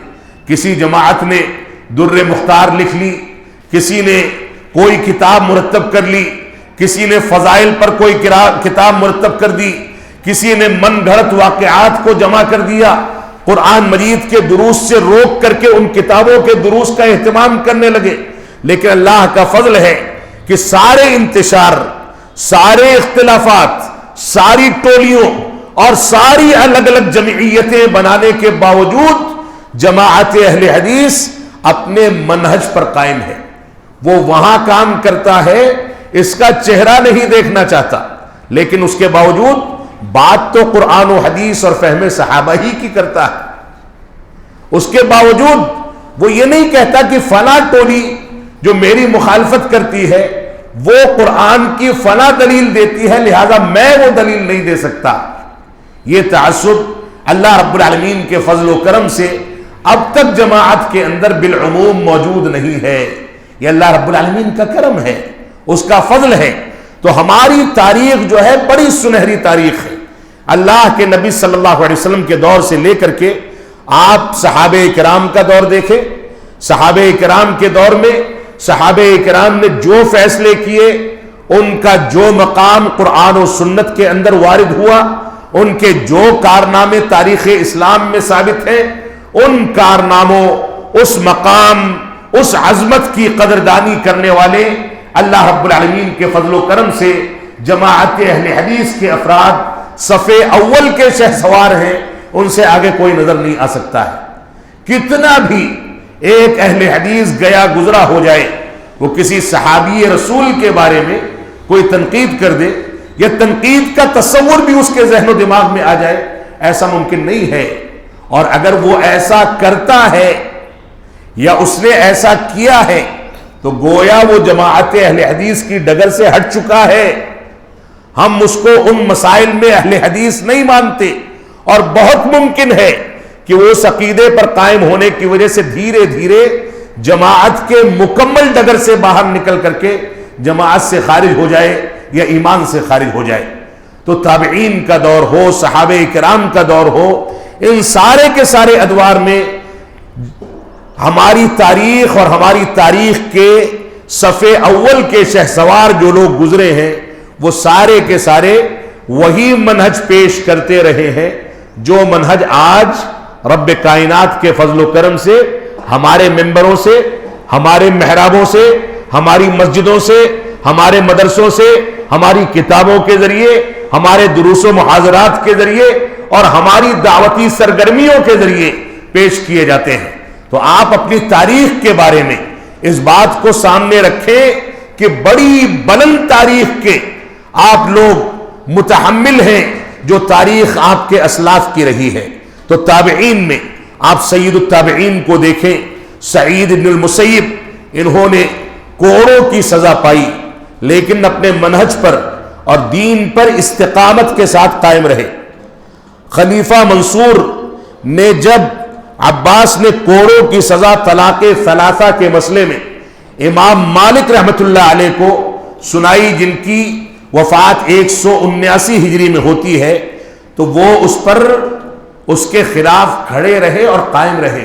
کسی جماعت نے در مختار لکھ لی، کسی نے کوئی کتاب مرتب کر لی، کسی نے فضائل پر کوئی کتاب مرتب کر دی، کسی نے من گھڑت واقعات کو جمع کر دیا، قرآن مجید کے دروس سے روک کر کے ان کتابوں کے دروس کا اہتمام کرنے لگے۔ لیکن اللہ کا فضل ہے کہ سارے انتشار، سارے اختلافات، ساری ٹولیوں اور ساری الگ الگ جمعیتیں بنانے کے باوجود جماعت اہل حدیث اپنے منہج پر قائم ہے۔ وہ وہاں کام کرتا ہے، اس کا چہرہ نہیں دیکھنا چاہتا، لیکن اس کے باوجود بات تو قرآن و حدیث اور فہم صحابہ ہی کی کرتا ہے۔ اس کے باوجود وہ یہ نہیں کہتا کہ فلاں ٹولی جو میری مخالفت کرتی ہے وہ قرآن کی فلاں دلیل دیتی ہے لہذا میں وہ دلیل نہیں دے سکتا. یہ تعصب اللہ رب العالمین کے فضل و کرم سے اب تک جماعت کے اندر بالعموم موجود نہیں ہے. یہ اللہ رب العالمین کا کرم ہے، اس کا فضل ہے. تو ہماری تاریخ جو ہے بڑی سنہری تاریخ ہے. اللہ کے نبی صلی اللہ علیہ وسلم کے دور سے لے کر کے آپ صحابہ کرام کا دور دیکھیں. صحابہ کرام کے دور میں صحابہ کرام نے جو فیصلے کیے، ان کا جو مقام قرآن و سنت کے اندر وارد ہوا، ان کے جو کارنامے تاریخ اسلام میں ثابت ہیں، ان کارناموں، اس مقام، اس عظمت کی قدردانی کرنے والے اللہ رب العالمین کے فضل و کرم سے جماعت اہل حدیث کے افراد صفِ اول کے شہسوار ہیں. ان سے آگے کوئی نظر نہیں آ سکتا ہے. کتنا بھی ایک اہل حدیث گیا گزرا ہو جائے، وہ کسی صحابی رسول کے بارے میں کوئی تنقید کر دے، یا تنقید کا تصور بھی اس کے ذہن و دماغ میں آ جائے، ایسا ممکن نہیں ہے. اور اگر وہ ایسا کرتا ہے یا اس نے ایسا کیا ہے تو گویا وہ جماعت اہل حدیث کی ڈگر سے ہٹ چکا ہے. ہم اس کو ان مسائل میں اہل حدیث نہیں مانتے، اور بہت ممکن ہے کہ وہ اس عقیدے پر قائم ہونے کی وجہ سے دھیرے دھیرے جماعت کے مکمل ڈگر سے باہر نکل کر کے جماعت سے خارج ہو جائے یا ایمان سے خارج ہو جائے. تو تابعین کا دور ہو، صحابہ کرام کا دور ہو، ان سارے کے سارے ادوار میں ہماری تاریخ اور ہماری تاریخ کے صفِ اول کے شہسوار جو لوگ گزرے ہیں وہ سارے کے سارے وہی منہج پیش کرتے رہے ہیں جو منہج آج رب کائنات کے فضل و کرم سے ہمارے ممبروں سے، ہمارے محرابوں سے، ہماری مسجدوں سے، ہمارے مدرسوں سے، ہماری کتابوں کے ذریعے، ہمارے دروس و محاضرات کے ذریعے اور ہماری دعوتی سرگرمیوں کے ذریعے پیش کیے جاتے ہیں. تو آپ اپنی تاریخ کے بارے میں اس بات کو سامنے رکھیں کہ بڑی بلند تاریخ کے آپ لوگ متحمل ہیں جو تاریخ آپ کے اسلاف کی رہی ہے. تو تابعین میں آپ سید التابعین کو دیکھیں، سعید بن المسیب، انہوں نے کوڑوں کی سزا پائی لیکن اپنے منہج پر اور دین پر استقامت کے ساتھ قائم رہے. خلیفہ منصور نے جب عباس نے کوڑوں کی سزا طلاق ثلاثہ کے مسئلے میں امام مالک رحمت اللہ علیہ کو سنائی، جن کی وفات 179 ہجری میں ہوتی ہے، تو وہ اس پر اس کے خلاف کھڑے رہے اور قائم رہے.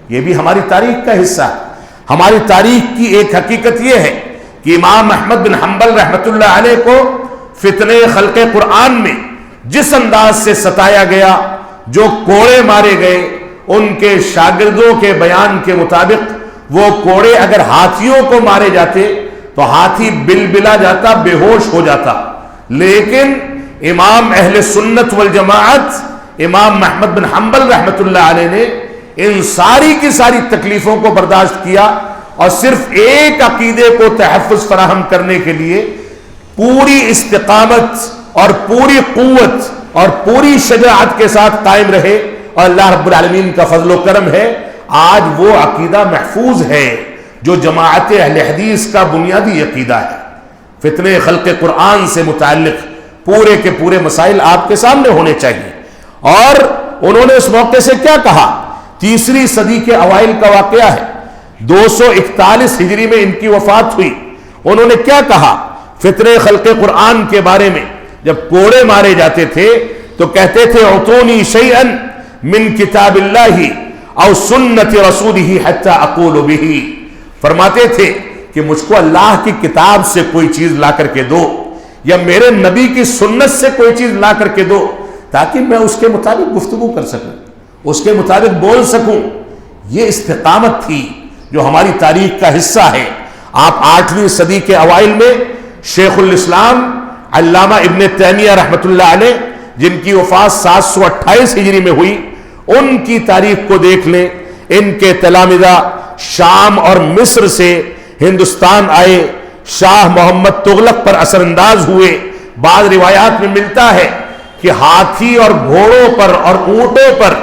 یہ بھی ہماری تاریخ کا حصہ ہے. ہماری تاریخ کی ایک حقیقت یہ ہے کہ امام احمد بن حنبل رحمت اللہ علیہ کو فتنہ خلق قرآن میں جس انداز سے ستایا گیا، جو کوڑے مارے گئے، ان کے شاگردوں کے بیان کے مطابق وہ کوڑے اگر ہاتھیوں کو مارے جاتے تو ہاتھی بلبلا جاتا، بے ہوش ہو جاتا. لیکن امام اہل سنت والجماعت امام احمد بن حنبل رحمت اللہ علیہ نے ان ساری کی ساری تکلیفوں کو برداشت کیا اور صرف ایک عقیدے کو تحفظ فراہم کرنے کے لیے پوری استقامت اور پوری قوت اور پوری شجاعت کے ساتھ قائم رہے. اور اللہ رب العالمین کا فضل و کرم ہے، آج وہ عقیدہ محفوظ ہے جو جماعت اہل حدیث کا بنیادی عقیدہ ہے. فتنہ خلق قرآن سے متعلق پورے کے پورے مسائل آپ کے سامنے ہونے چاہیے. اور انہوں نے اس موقع سے کیا کہا؟ 3 صدی کے اوائل کا واقعہ ہے، 241 ہجری میں ان کی وفات ہوئی. انہوں نے کیا کہا فتنہ خلق قرآن کے بارے میں؟ جب کوڑے مارے جاتے تھے تو کہتے تھے اعطونی شیئا من کتاب اللہ او سنت رسولہ حتی اقول بہ. فرماتے تھے کہ مجھ کو اللہ کی کتاب سے کوئی چیز لا کر کے دو یا میرے نبی کی سنت سے کوئی چیز لا کر کے دو تاکہ میں اس کے مطابق گفتگو کر سکوں، اس کے مطابق بول سکوں. یہ استقامت تھی جو ہماری تاریخ کا حصہ ہے. آپ 8ویں صدی کے اوائل میں شیخ الاسلام علامہ ابن تیمیہ رحمت اللہ علیہ، جن کی وفات 728 ہجری میں ہوئی، ان کی تاریخ کو دیکھ لیں. ان کے تلامذہ شام اور مصر سے ہندوستان آئے، شاہ محمد تغلق پر اثر انداز ہوئے. بعض روایات میں ملتا ہے کہ ہاتھی اور گھوڑوں پر اور اونٹوں پر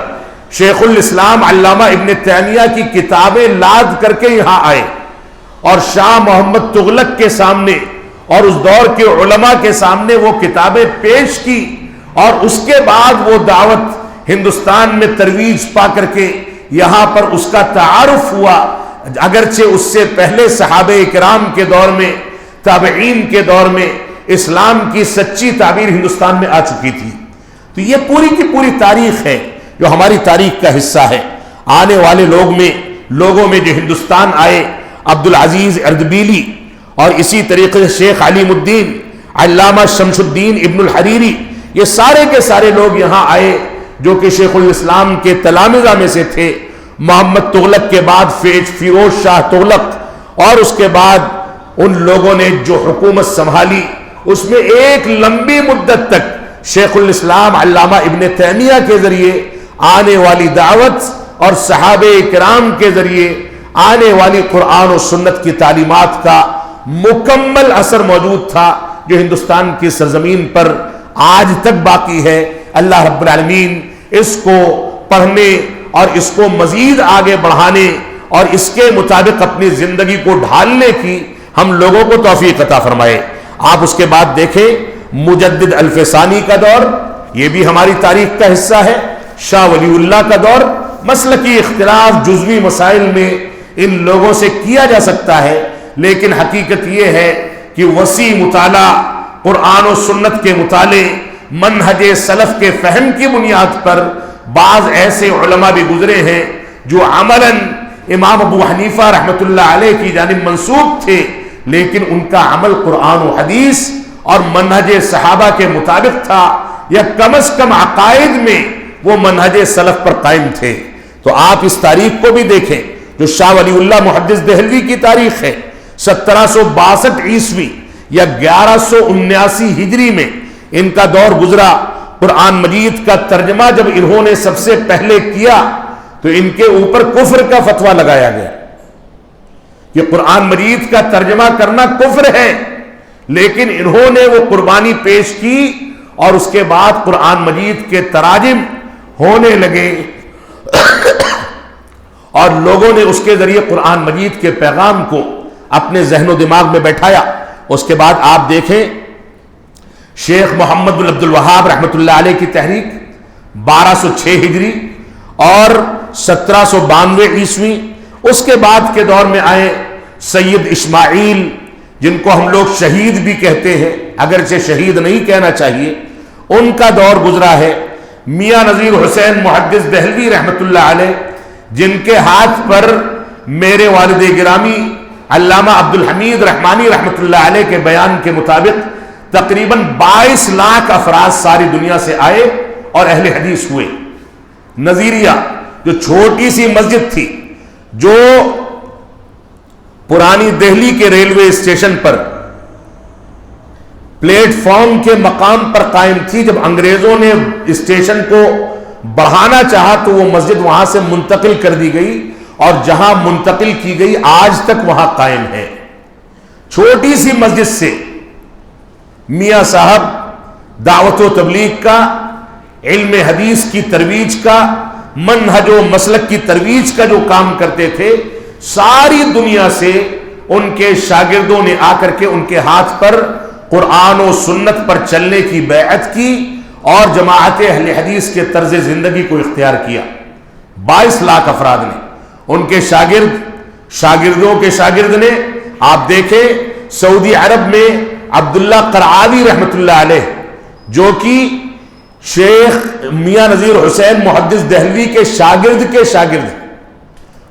شیخ الاسلام علامہ ابن تیمیہ کی کتابیں لاد کر کے یہاں آئے اور شاہ محمد تغلق کے سامنے اور اس دور کے علماء کے سامنے وہ کتابیں پیش کی، اور اس کے بعد وہ دعوت ہندوستان میں ترویج پا کر کے یہاں پر اس کا تعارف ہوا، اگرچہ اس سے پہلے صحابہ کرام کے دور میں، تابعین کے دور میں اسلام کی سچی تعبیر ہندوستان میں آ چکی تھی۔ تو یہ پوری کی پوری تاریخ ہے جو ہماری تاریخ کا حصہ ہے۔ آنے والے لوگوں میں جو ہندوستان آئے، عبدالعزیز اردبیلی اور اسی طریقے سے شیخ علیم الدین، علامہ شمس الدین ابن الحریری، یہ سارے کے سارے لوگ یہاں آئے جو کہ شیخ الاسلام کے تلامذہ میں سے تھے۔ محمد تغلق کے بعد فیروز شاہ تغلق، اور اس کے بعد ان لوگوں نے جو حکومت سنبھالی اس میں ایک لمبی مدت تک شیخ الاسلام علامہ ابن تیمیہ کے ذریعے آنے والی دعوت اور صحابہ کرام کے ذریعے آنے والی قرآن و سنت کی تعلیمات کا مکمل اثر موجود تھا، جو ہندوستان کی سرزمین پر آج تک باقی ہے۔ اللہ رب العالمین اس کو پڑھنے اور اس کو مزید آگے بڑھانے اور اس کے مطابق اپنی زندگی کو ڈھالنے کی ہم لوگوں کو توفیق عطا فرمائے۔ آپ اس کے بعد دیکھیں مجدد الفسانی کا دور، یہ بھی ہماری تاریخ کا حصہ ہے۔ شاہ ولی اللہ کا دور، مسلکی اختلاف جزوی مسائل میں ان لوگوں سے کیا جا سکتا ہے، لیکن حقیقت یہ ہے کہ وسیع مطالعہ، قرآن و سنت کے مطالعے، منہج سلف کے فہم کی بنیاد پر بعض ایسے علماء بھی گزرے ہیں جو عملاً امام ابو حنیفہ رحمۃ اللہ علیہ کی جانب منسوب تھے، لیکن ان کا عمل قرآن و حدیث اور منہج صحابہ کے مطابق تھا، یا کم از کم عقائد میں وہ منہج سلف پر قائم تھے۔ تو آپ اس تاریخ کو بھی دیکھیں جو شاہ ولی اللہ محدث دہلوی کی تاریخ ہے، 1762 عیسوی یا 1179 ہجری میں ان کا دور گزرا۔ قرآن مجید کا ترجمہ جب انہوں نے سب سے پہلے کیا تو ان کے اوپر کفر کا فتویٰ لگایا گیا کہ قرآن مجید کا ترجمہ کرنا کفر ہے، لیکن انہوں نے وہ قربانی پیش کی اور اس کے بعد قرآن مجید کے تراجم ہونے لگے اور لوگوں نے اس کے ذریعے قرآن مجید کے پیغام کو اپنے ذہن و دماغ میں بیٹھایا۔ اس کے بعد آپ دیکھیں شیخ محمد بن عبد الوہاب رحمۃ اللہ علیہ کی تحریک 1206 ہجری اور 1792 عیسوی۔ اس کے بعد کے دور میں آئے سید اسماعیل، جن کو ہم لوگ شہید بھی کہتے ہیں، اگرچہ شہید نہیں کہنا چاہیے، ان کا دور گزرا ہے۔ میاں نذیر حسین محدث دہلوی رحمۃ اللہ علیہ، جن کے ہاتھ پر میرے والد گرامی علامہ عبدالحمید رحمانی رحمۃ اللہ علیہ کے بیان کے مطابق تقریباً 22 لاکھ افراد ساری دنیا سے آئے اور اہل حدیث ہوئے۔ نظیریہ جو چھوٹی سی مسجد تھی جو پرانی دہلی کے ریلوے اسٹیشن پر پلیٹ فارم کے مقام پر قائم تھی، جب انگریزوں نے اسٹیشن کو بڑھانا چاہا تو وہ مسجد وہاں سے منتقل کر دی گئی، اور جہاں منتقل کی گئی آج تک وہاں قائم ہے۔ چھوٹی سی مسجد سے میاں صاحب دعوت و تبلیغ کا، علم حدیث کی ترویج کا، منہج و مسلک کی ترویج کا جو کام کرتے تھے، ساری دنیا سے ان کے شاگردوں نے آ کر کے ان کے ہاتھ پر قرآن و سنت پر چلنے کی بیعت کی اور جماعت اہل حدیث کے طرز زندگی کو اختیار کیا۔ 22 لاکھ افراد نے، ان کے شاگردوں کے شاگرد نے، آپ دیکھیں سعودی عرب میں عبداللہ قرعاوی رحمۃ اللہ علیہ، جو کہ شیخ میاں نذیر حسین محدث دہلوی کے شاگرد،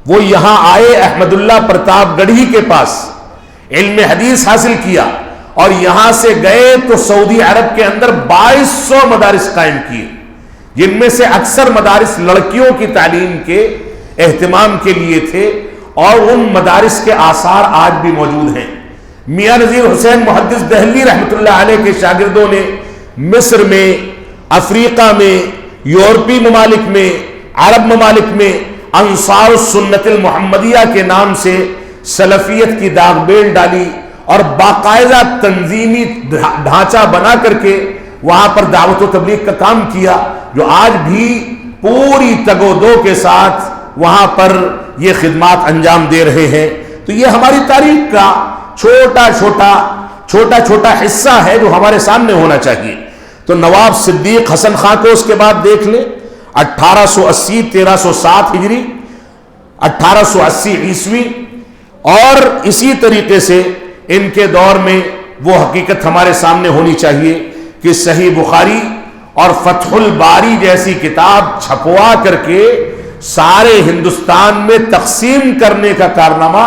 وہ یہاں آئے احمد اللہ پرتاپ گڑھی کے پاس، علم حدیث حاصل کیا اور یہاں سے گئے تو سعودی عرب کے اندر 2200 مدارس قائم کیے، جن میں سے اکثر مدارس لڑکیوں کی تعلیم کے اہتمام کے لیے تھے، اور ان مدارس کے آثار آج بھی موجود ہیں۔ میاں نذیر حسین محدث دہلوی رحمۃ اللہ علیہ کے شاگردوں نے مصر میں، افریقہ میں، یورپی ممالک میں، عرب ممالک میں انصار السنت المحمدیہ کے نام سے سلفیت کی داغ بیل ڈالی اور باقاعدہ تنظیمی ڈھانچہ بنا کر کے وہاں پر دعوت و تبلیغ کا کام کیا، جو آج بھی پوری تگ و دو کے ساتھ وہاں پر یہ خدمات انجام دے رہے ہیں۔ تو یہ ہماری تاریخ کا چھوٹا چھوٹا حصہ ہے جو ہمارے سامنے ہونا چاہیے. تو نواب صدیق حسن خان کو اس کے بعد دیکھ لیں. 1880 1307 ہجری 1880 عیسوی. اور اسی طریقے سے ان کے دور میں وہ حقیقت ہمارے سامنے ہونی چاہیے کہ صحیح بخاری اور فتح الباری جیسی کتاب چھپوا کر کے سارے ہندوستان میں تقسیم کرنے کا کارنامہ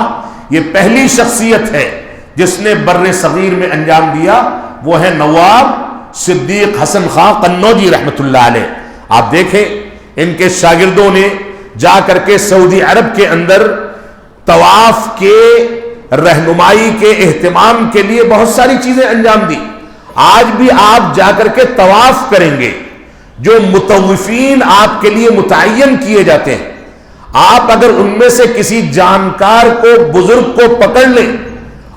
یہ پہلی شخصیت ہے جس نے بر صغیر میں انجام دیا. وہ ہے نواب صدیق حسن خان قنوجی رحمت اللہ علیہ. آپ دیکھیں ان کے شاگردوں نے جا کر کے سعودی عرب کے اندر طواف کے رہنمائی کے اہتمام کے لیے بہت ساری چیزیں انجام دی. آج بھی آپ جا کر کے طواف کریں گے، جو مطوفین آپ کے لیے متعین کیے جاتے ہیں، آپ اگر ان میں سے کسی جانکار کو بزرگ کو پکڑ لیں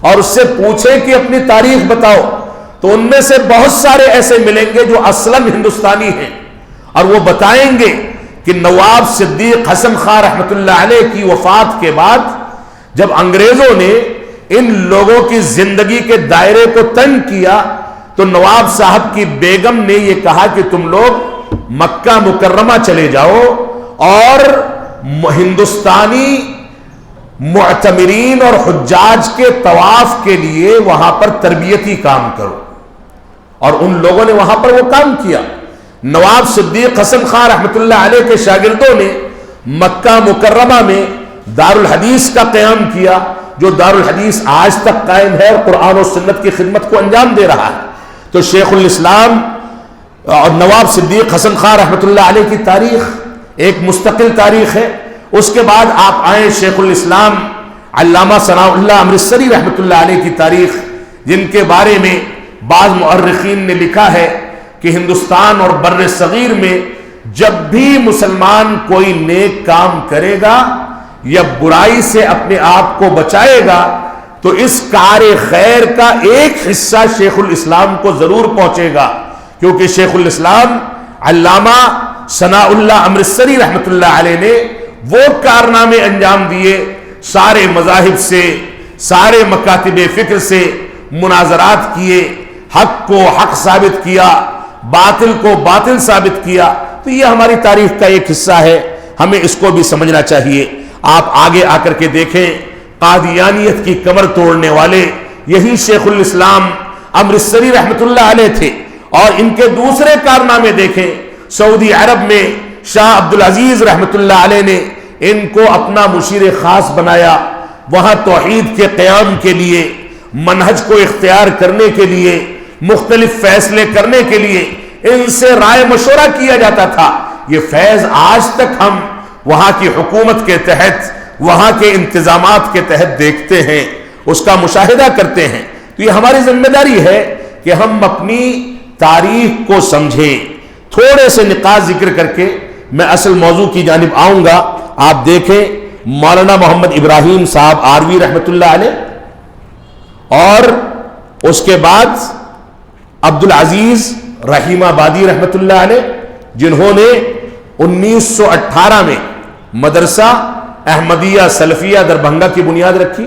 اور اس سے پوچھیں کہ اپنی تاریخ بتاؤ، تو ان میں سے بہت سارے ایسے ملیں گے جو اصلاً ہندوستانی ہیں، اور وہ بتائیں گے کہ نواب صدیق حسن خان رحمت اللہ علیہ کی وفات کے بعد جب انگریزوں نے ان لوگوں کی زندگی کے دائرے کو تنگ کیا تو نواب صاحب کی بیگم نے یہ کہا کہ تم لوگ مکہ مکرمہ چلے جاؤ اور ہندوستانی معتمرین اور حجاج کے طواف کے لیے وہاں پر تربیتی کام کرو. اور ان لوگوں نے وہاں پر وہ کام کیا. نواب صدیق حسن خان رحمت اللہ علیہ کے شاگردوں نے مکہ مکرمہ میں دارالحدیث کا قیام کیا، جو دارالحدیث آج تک قائم ہے اور قرآن و سنت کی خدمت کو انجام دے رہا ہے. تو شیخ الاسلام اور نواب صدیق حسن خان رحمت اللہ علیہ کی تاریخ ایک مستقل تاریخ ہے. اس کے بعد آپ آئیں شیخ الاسلام علامہ ثناء اللہ امرتسری رحمت اللہ علیہ کی تاریخ، جن کے بارے میں بعض مؤرخین نے لکھا ہے کہ ہندوستان اور بر صغیر میں جب بھی مسلمان کوئی نیک کام کرے گا یا برائی سے اپنے آپ کو بچائے گا تو اس کار خیر کا ایک حصہ شیخ الاسلام کو ضرور پہنچے گا، کیونکہ شیخ الاسلام علامہ ثناء اللہ امرتسری رحمت اللہ علیہ نے وہ کارنامے انجام دیے، سارے مذاہب سے، سارے مکاتب فکر سے مناظرات کیے، حق کو حق ثابت کیا، باطل کو باطل ثابت کیا. تو یہ ہماری تاریخ کا ایک حصہ ہے، ہمیں اس کو بھی سمجھنا چاہیے. آپ آگے آ کر کے دیکھیں قادیانیت کی کمر توڑنے والے یہی شیخ الاسلام امرتسری رحمت اللہ علیہ تھے. اور ان کے دوسرے کارنامے دیکھیں، سعودی عرب میں شاہ عبدالعزیز رحمت اللہ علیہ نے ان کو اپنا مشیر خاص بنایا. وہاں توحید کے قیام کے لیے، منہج کو اختیار کرنے کے لیے، مختلف فیصلے کرنے کے لیے ان سے رائے مشورہ کیا جاتا تھا. یہ فیض آج تک ہم وہاں کی حکومت کے تحت، وہاں کے انتظامات کے تحت دیکھتے ہیں، اس کا مشاہدہ کرتے ہیں. تو یہ ہماری ذمہ داری ہے کہ ہم اپنی تاریخ کو سمجھیں. تھوڑے سے نقاط ذکر کر کے میں اصل موضوع کی جانب آؤں گا. آپ دیکھیں مولانا محمد ابراہیم صاحب آروی رحمت اللہ علیہ، اور اس کے بعد عبدالعزیز رحیم آبادی رحمت اللہ علیہ، جنہوں نے 1918 میں مدرسہ احمدیہ سلفیہ دربھنگا کی بنیاد رکھی،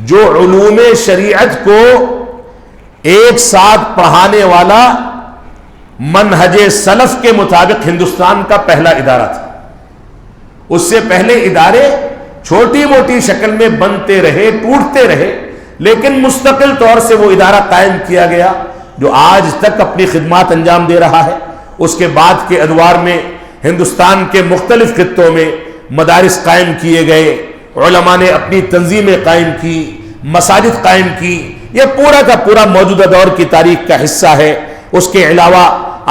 جو علوم شریعت کو ایک ساتھ پڑھانے والا منہج سلف کے مطابق ہندوستان کا پہلا ادارہ تھا. اس سے پہلے ادارے چھوٹی موٹی شکل میں بنتے رہے، ٹوٹتے رہے، لیکن مستقل طور سے وہ ادارہ قائم کیا گیا جو آج تک اپنی خدمات انجام دے رہا ہے. اس کے بعد کے ادوار میں ہندوستان کے مختلف خطوں میں مدارس قائم کیے گئے، علماء نے اپنی تنظیمیں قائم کی، مساجد قائم کی. یہ پورا کا پورا موجودہ دور کی تاریخ کا حصہ ہے. اس کے علاوہ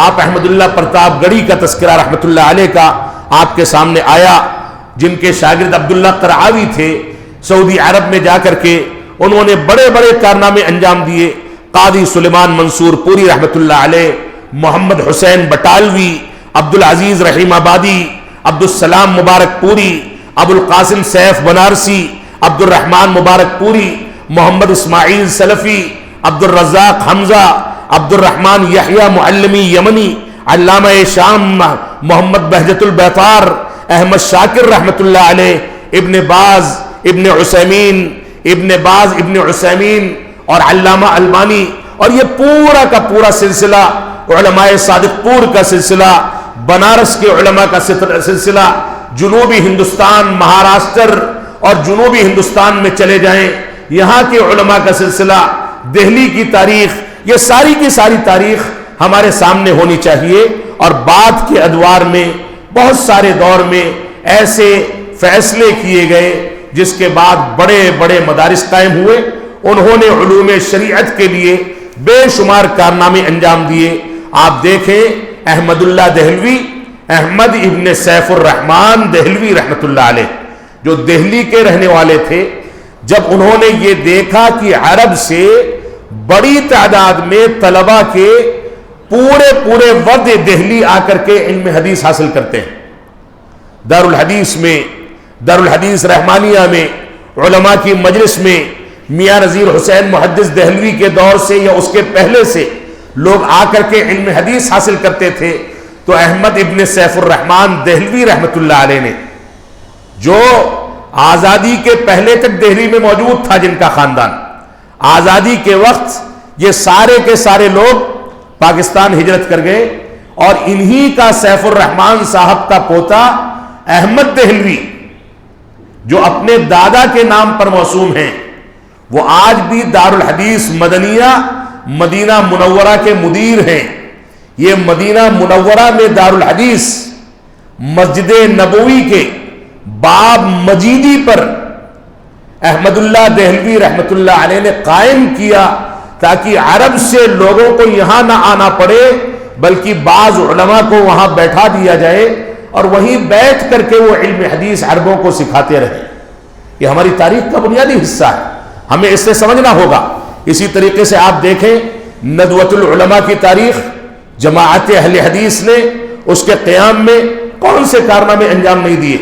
آپ احمد اللہ پرتاپ گڑھی کا تذکرہ رحمت اللہ علیہ کا آپ کے سامنے آیا، جن کے شاگرد عبداللہ قرعاوی تھے. سعودی عرب میں جا کر کے انہوں نے بڑے بڑے کارنامے انجام دیے. قاضی سلیمان منصور پوری رحمت اللہ علیہ، محمد حسین بٹالوی، عبدالعزیز رحیم آبادی، عبدالسلام مبارک پوری، ابو القاسم سیف بنارسی، عبد الرحمن مبارک پوری، محمد اسماعیل سلفی، عبد الرزاق حمزہ، عبد الرحمن یحییٰ معلمی یمنی، علامہ شام محمد بہجت البیطار، احمد شاکر رحمت اللہ علیہ، ابن باز، ابن عثیمین، ابن باز، ابن عثیمین اور علامہ البانی، اور یہ پورا کا پورا سلسلہ علماء صادق پور کا سلسلہ، بنارس کے علماء کا سلسلہ، جنوبی ہندوستان، مہاراشٹر اور جنوبی ہندوستان میں چلے جائیں یہاں کے علماء کا سلسلہ، دہلی کی تاریخ، یہ ساری کی ساری تاریخ ہمارے سامنے ہونی چاہیے۔ اور بعد کے ادوار میں بہت سارے دور میں ایسے فیصلے کیے گئے جس کے بعد بڑے بڑے مدارس قائم ہوئے، انہوں نے علوم شریعت کے لیے بے شمار کارنامے انجام دیے۔ آپ دیکھیں احمد اللہ دہلوی، احمد ابن سیف الرحمن دہلوی رحمت اللہ علیہ، جو دہلی کے رہنے والے تھے، جب انہوں نے یہ دیکھا کہ عرب سے بڑی تعداد میں طلبہ کے پورے ورد دہلی آ کر کے علم حدیث حاصل کرتے ہیں، دارالحدیث میں، دارالحدیث رحمانیہ میں، علماء کی مجلس میں میاں نذیر حسین محدث دہلوی کے دور سے یا اس کے پہلے سے لوگ آ کر کے علم حدیث حاصل کرتے تھے، تو احمد ابن سیف الرحمن دہلوی رحمت اللہ علیہ نے، جو آزادی کے پہلے تک دہلی میں موجود تھا، جن کا خاندان آزادی کے وقت یہ سارے کے سارے لوگ پاکستان ہجرت کر گئے، اور انہی کا سیف الرحمن صاحب کا پوتا احمد دہلوی، جو اپنے دادا کے نام پر موسوم ہیں، وہ آج بھی دارالحدیث مدنیہ مدینہ منورہ کے مدیر ہیں۔ یہ مدینہ منورہ میں دارالحدیث مسجد نبوی کے باب مجیدی پر احمد اللہ دہلوی رحمت اللہ علیہ نے قائم کیا، تاکہ عرب سے لوگوں کو یہاں نہ آنا پڑے، بلکہ بعض علماء کو وہاں بیٹھا دیا جائے اور وہیں بیٹھ کر کے وہ علم حدیث عربوں کو سکھاتے رہیں۔ یہ ہماری تاریخ کا بنیادی حصہ ہے، ہمیں اس سے سمجھنا ہوگا۔ اسی طریقے سے آپ دیکھیں ندوۃ العلماء کی تاریخ، جماعت اہل حدیث نے اس کے قیام میں کون سے کارنامے انجام نہیں دیے۔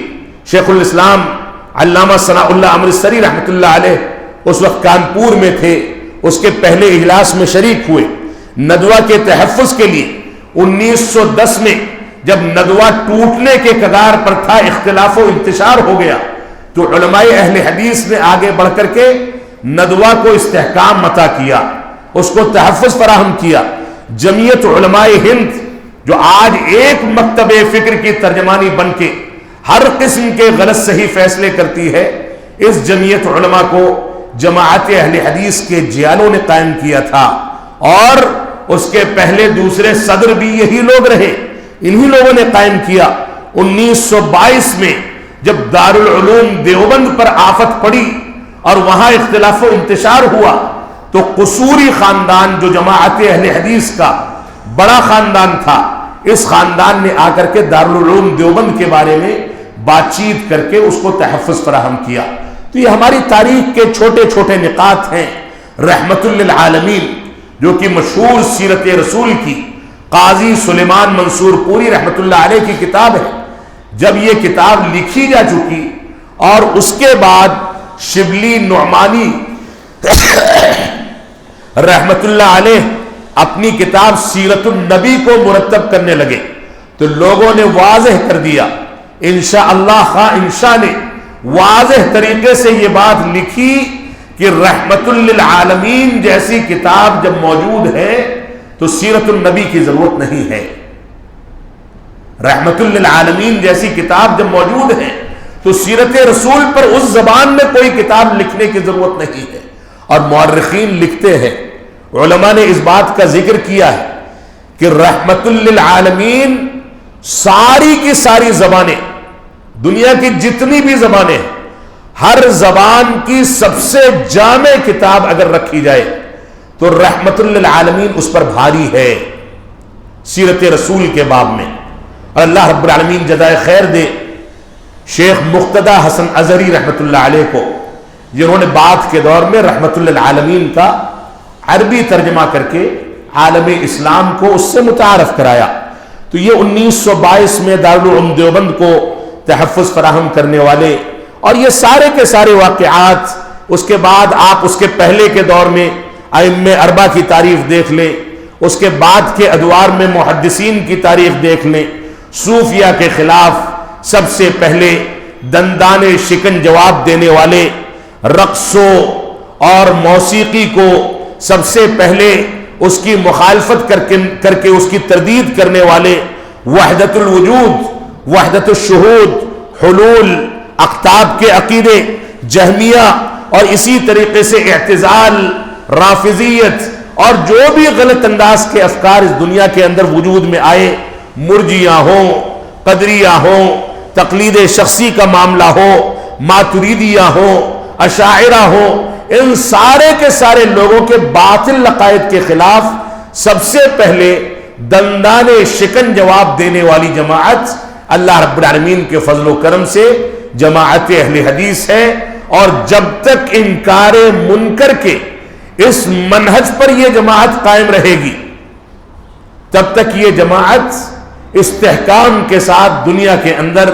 شیخ الاسلام علامہ ثناء اللہ امرتسری رحمت اللہ علیہ اس وقت کانپور میں تھے، اس کے پہلے اجلاس میں شریک ہوئے۔ ندوہ کے تحفظ کے لیے 1910 میں جب ندوہ ٹوٹنے کے کگار پر تھا، اختلاف و انتشار ہو گیا، تو علماء اہل حدیث نے آگے بڑھ کر کے ندوہ کو استحکام عطا کیا، اس کو تحفظ فراہم کیا۔ جمعیت علماء ہند، جو آج ایک مکتب فکر کی ترجمانی بن کے ہر قسم کے غلط صحیح فیصلے کرتی ہے، اس جمعیت علماء کو جماعت اہل حدیث کے جیالوں نے قائم کیا تھا، اور اس کے پہلے دوسرے صدر بھی یہی لوگ رہے، انہی لوگوں نے قائم کیا۔ 1922 میں جب دارالعلوم دیوبند پر آفت پڑی اور وہاں اختلاف و انتشار ہوا، تو قصوری خاندان، جو جماعت اہل حدیث کا بڑا خاندان تھا، اس خاندان نے آ کر کے دارالعلوم دیوبند کے بارے میں بات چیت کر کے اس کو تحفظ فراہم کیا۔ تو یہ ہماری تاریخ کے چھوٹے چھوٹے نقاط ہیں۔ رحمت للعالمین، جو کہ مشہور سیرت رسول کی قاضی سلیمان منصور پوری رحمت اللہ علیہ کی کتاب ہے، جب یہ کتاب لکھی جا چکی اور اس کے بعد شبلی نعمانی رحمت اللہ علیہ اپنی کتاب سیرت النبی کو مرتب کرنے لگے، تو لوگوں نے واضح کر دیا، انشاءاللہ خواہ انشاء نے واضح طریقے سے یہ بات لکھی کہ رحمت للعالمین جیسی کتاب جب موجود ہے تو سیرت النبی کی ضرورت نہیں ہے۔ رحمت للعالمین جیسی کتاب جب موجود ہے تو سیرت رسول پر اس زبان میں کوئی کتاب لکھنے کی ضرورت نہیں ہے۔ اور مورخین لکھتے ہیں، علماء نے اس بات کا ذکر کیا ہے کہ رحمت للعالمین ساری کی ساری زبانیں، دنیا کی جتنی بھی زبانیں، ہر زبان کی سب سے جامع کتاب اگر رکھی جائے تو رحمت للعالمین اس پر بھاری ہے، سیرت رسول کے باب میں۔ اور اللہ رب العالمین جزائے خیر دے شیخ مقتدی حسن ازہری رحمت اللہ علیہ کو، جنہوں نے بعد کے دور میں رحمت للعالمین کا عربی ترجمہ کر کے عالم اسلام کو اس سے متعارف کرایا۔ تو یہ 1922 میں دارالعلوم دیوبند کو تحفظ فراہم کرنے والے، اور یہ سارے کے سارے واقعات، اس کے بعد آپ اس کے پہلے کے دور میں ائمہ اربعہ کی تاریخ دیکھ لیں، اس کے بعد کے ادوار میں محدثین کی تاریخ دیکھ لیں، صوفیہ کے خلاف سب سے پہلے دندان شکن جواب دینے والے رقصوں اور موسیقی کو سب سے پہلے اس کی مخالفت کر کے اس کی تردید کرنے والے وحدت الوجود، وحدت الشہود، حلول، اقطاب کے عقیدے، جہمیہ، اور اسی طریقے سے اعتزال، رافضیت اور جو بھی غلط انداز کے افکار اس دنیا کے اندر وجود میں آئے، مرجیہ ہوں، قدریہ ہوں، تقلید شخصی کا معاملہ ہو، ماتریدیہ ہوں، اشاعرہ ہوں، ان سارے کے سارے لوگوں کے باطل عقائد کے خلاف سب سے پہلے دندان شکن جواب دینے والی جماعت اللہ رب العالمین کے فضل و کرم سے جماعت اہل حدیث ہے. اور جب تک انکار منکر کے اس منہج پر یہ جماعت قائم رہے گی تب تک یہ جماعت استحکام کے ساتھ دنیا کے اندر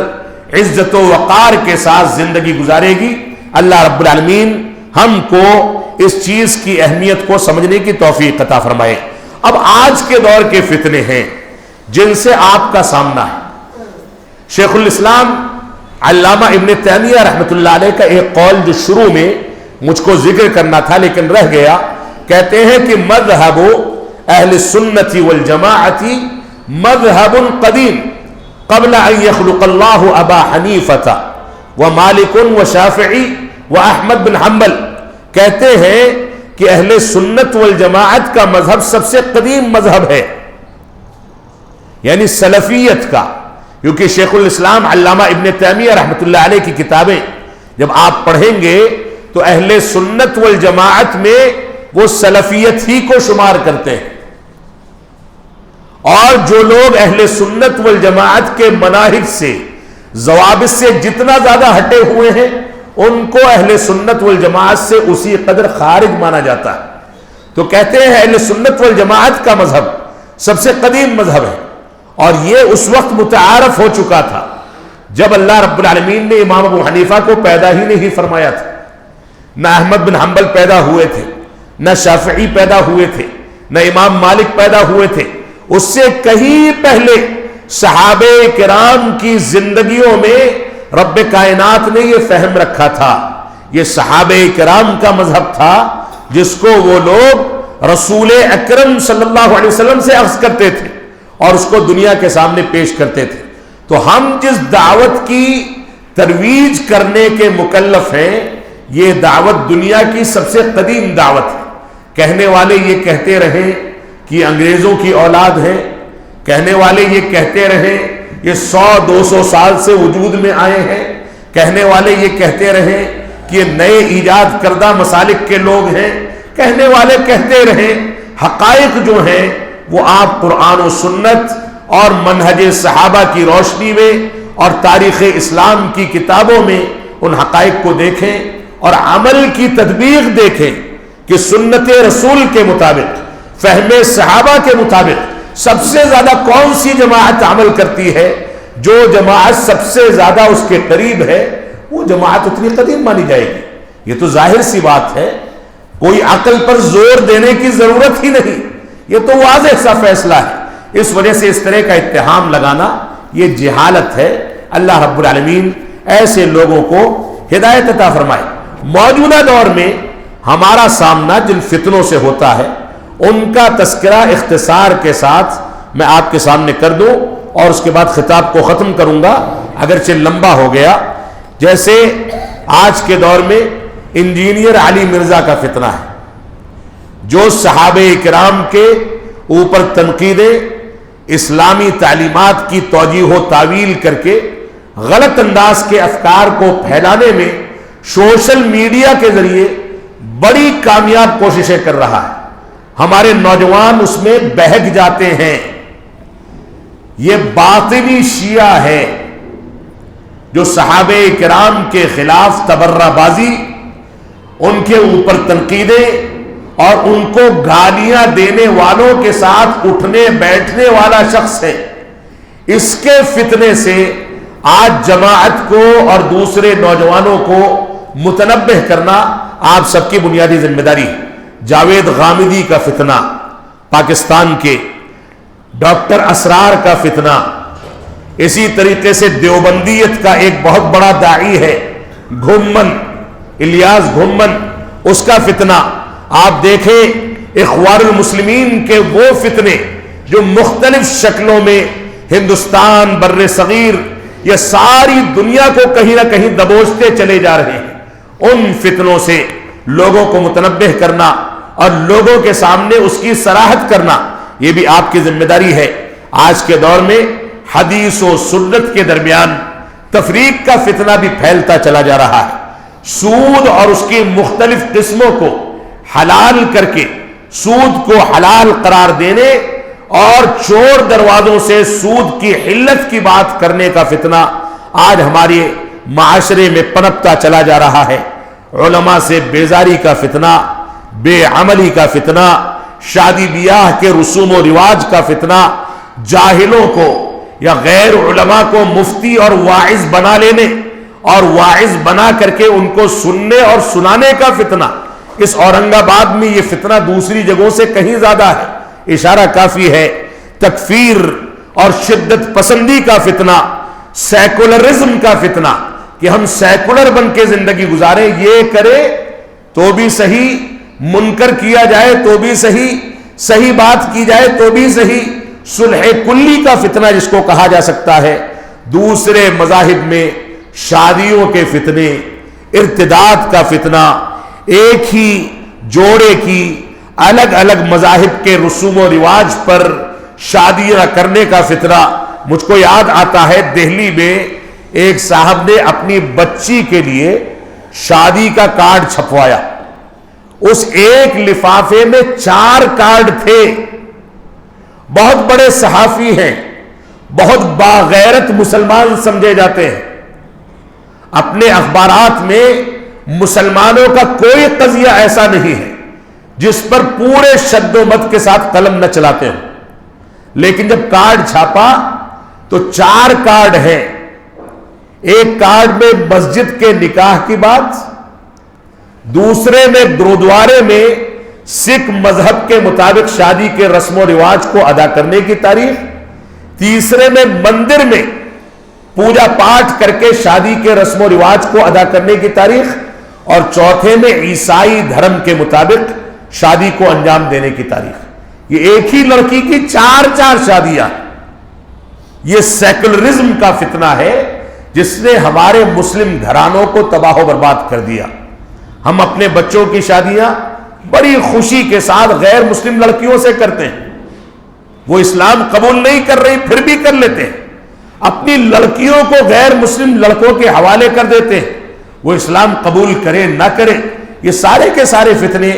عزت و وقار کے ساتھ زندگی گزارے گی. اللہ رب العالمین ہم کو اس چیز کی اہمیت کو سمجھنے کی توفیق عطا فرمائے. اب آج کے دور کے فتنے ہیں جن سے آپ کا سامنا ہے. شیخ الاسلام علامہ ابن تیمیہ رحمۃ اللہ علیہ کا ایک قول جو شروع میں مجھ کو ذکر کرنا تھا لیکن رہ گیا، کہتے ہیں کہ مذہب اہل السنت والجماعت مذہب قدیم قبل ان یخلق اللہ ابا حنیفۃ ومالک وشافعی واحمد بن حنبل. کہتے ہیں کہ اہل سنت والجماعت کا مذہب سب سے قدیم مذہب ہے، یعنی سلفیت کا. کیونکہ شیخ الاسلام علامہ ابن تیمیہ رحمۃ اللہ علیہ کی کتابیں جب آپ پڑھیں گے تو اہل سنت والجماعت میں وہ سلفیت ہی کو شمار کرتے ہیں، اور جو لوگ اہل سنت والجماعت کے مناہج سے، ضوابط سے جتنا زیادہ ہٹے ہوئے ہیں ان کو اہل سنت والجماعت سے اسی قدر خارج مانا جاتا ہے. تو کہتے ہیں اہل سنت والجماعت کا مذہب سب سے قدیم مذہب ہے، اور یہ اس وقت متعارف ہو چکا تھا جب اللہ رب العالمین نے امام ابو حنیفہ کو پیدا ہی نہیں فرمایا تھا. نہ احمد بن حنبل پیدا ہوئے تھے، نہ شافعی پیدا ہوئے تھے، نہ امام مالک پیدا ہوئے تھے. اس سے کہیں پہلے صحابہ کرام کی زندگیوں میں رب کائنات نے یہ فہم رکھا تھا. یہ صحابہ کرام کا مذہب تھا جس کو وہ لوگ رسول اکرم صلی اللہ علیہ وسلم سے اخذ کرتے تھے اور اس کو دنیا کے سامنے پیش کرتے تھے. تو ہم جس دعوت کی ترویج کرنے کے مکلف ہیں یہ دعوت دنیا کی سب سے قدیم دعوت ہے. کہنے والے یہ کہتے رہے کہ انگریزوں کی اولاد ہے، کہنے والے یہ کہتے رہے یہ 100-200 سال سے وجود میں آئے ہیں، کہنے والے یہ کہتے رہے کہ یہ نئے ایجاد کردہ مسالک کے لوگ ہیں، کہنے والے کہتے رہے. حقائق جو ہیں وہ آپ قرآن و سنت اور منہج صحابہ کی روشنی میں اور تاریخ اسلام کی کتابوں میں ان حقائق کو دیکھیں اور عمل کی تطبیق دیکھیں کہ سنت رسول کے مطابق، فہم صحابہ کے مطابق سب سے زیادہ کون سی جماعت عمل کرتی ہے. جو جماعت سب سے زیادہ اس کے قریب ہے وہ جماعت اتنی قدیم مانی جائے گی. یہ تو ظاہر سی بات ہے، کوئی عقل پر زور دینے کی ضرورت ہی نہیں، یہ تو واضح سا فیصلہ ہے. اس وجہ سے اس طرح کا اتہام لگانا یہ جہالت ہے. اللہ رب العالمین ایسے لوگوں کو ہدایت عطا فرمائے. موجودہ دور میں ہمارا سامنا جن فتنوں سے ہوتا ہے ان کا تذکرہ اختصار کے ساتھ میں آپ کے سامنے کر دوں اور اس کے بعد خطاب کو ختم کروں گا، اگرچہ لمبا ہو گیا. جیسے آج کے دور میں انجینئر علی مرزا کا فتنہ ہے جو صحابہ کرام کے اوپر تنقیدیں، اسلامی تعلیمات کی توجیہ و تعویل کر کے غلط انداز کے افکار کو پھیلانے میں سوشل میڈیا کے ذریعے بڑی کامیاب کوششیں کر رہا ہے. ہمارے نوجوان اس میں بہک جاتے ہیں. یہ باطنی شیعہ ہے جو صحابہ کرام کے خلاف تبرہ بازی، ان کے اوپر تنقیدیں اور ان کو گالیاں دینے والوں کے ساتھ اٹھنے بیٹھنے والا شخص ہے. اس کے فتنے سے آج جماعت کو اور دوسرے نوجوانوں کو متنبہ کرنا آپ سب کی بنیادی ذمہ داری ہے. جاوید غامدی کا فتنہ پاکستان کے، ڈاکٹر اسرار کا فتنہ، اسی طریقے سے دیوبندیت کا ایک بہت بڑا داعی ہے گھمن، الیاس گھمن اس کا فتنہ، آپ دیکھیں اخوان المسلمین کے وہ فتنے جو مختلف شکلوں میں ہندوستان، بر صغیر یا ساری دنیا کو کہیں نہ کہیں دبوچتے چلے جا رہے ہیں، ان فتنوں سے لوگوں کو متنبہ کرنا اور لوگوں کے سامنے اس کی صراحت کرنا، یہ بھی آپ کی ذمہ داری ہے۔ آج کے دور میں حدیث و سنت کے درمیان تفریق کا فتنہ بھی پھیلتا چلا جا رہا ہے۔ سود اور اس کی مختلف قسموں کو حلال کر کے سود کو حلال قرار دینے اور چور دروازوں سے سود کی حلت کی بات کرنے کا فتنہ آج ہمارے معاشرے میں پنپتا چلا جا رہا ہے۔ علماء سے بیزاری کا فتنہ، بے عملی کا فتنہ، شادی بیاہ کے رسوم و رواج کا فتنہ، جاہلوں کو یا غیر علماء کو مفتی اور واعظ بنا لینے اور واعظ بنا کر کے ان کو سننے اور سنانے کا فتنہ، اس اورنگ آباد میں یہ فتنہ دوسری جگہوں سے کہیں زیادہ ہے، اشارہ کافی ہے۔ تکفیر اور شدت پسندی کا فتنہ، سیکولرزم کا فتنہ کہ ہم سیکولر بن کے زندگی گزاریں، یہ کرے تو بھی صحیح، منکر کیا جائے تو بھی صحیح، صحیح بات کی جائے تو بھی صحیح، صلح کلی کا فتنہ جس کو کہا جا سکتا ہے۔ دوسرے مذاہب میں شادیوں کے فتنے، ارتداد کا فتنہ، ایک ہی جوڑے کی الگ الگ مذاہب کے رسوم و رواج پر شادیاں کرنے کا فتنہ۔ مجھ کو یاد آتا ہے دہلی میں ایک صاحب نے اپنی بچی کے لیے شادی کا کارڈ چھپوایا، اس ایک لفافے میں 4 کارڈ تھے۔ بہت بڑے صحافی ہیں، بہت باغیرت مسلمان سمجھے جاتے ہیں، اپنے اخبارات میں مسلمانوں کا کوئی قضیہ ایسا نہیں ہے جس پر پورے شد و مت کے ساتھ قلم نہ چلاتے ہوں، لیکن جب کارڈ چھاپا تو 4 کارڈ ہیں۔ ایک کارڈ میں مسجد کے نکاح کی بات، دوسرے میں گرودوارے میں سکھ مذہب کے مطابق شادی کے رسم و رواج کو ادا کرنے کی تاریخ، تیسرے میں مندر میں پوجا پاٹ کر کے شادی کے رسم و رواج کو ادا کرنے کی تاریخ، اور چوتھے میں عیسائی دھرم کے مطابق شادی کو انجام دینے کی تاریخ۔ یہ ایک ہی لڑکی کی 4 شادیاں۔ یہ سیکولرزم کا فتنہ ہے جس نے ہمارے مسلم گھرانوں کو تباہ و برباد کر دیا۔ ہم اپنے بچوں کی شادیاں بڑی خوشی کے ساتھ غیر مسلم لڑکیوں سے کرتے ہیں، وہ اسلام قبول نہیں کر رہی پھر بھی کر لیتے ہیں، اپنی لڑکیوں کو غیر مسلم لڑکوں کے حوالے کر دیتے ہیں، وہ اسلام قبول کرے نہ کرے۔ یہ سارے کے سارے فتنے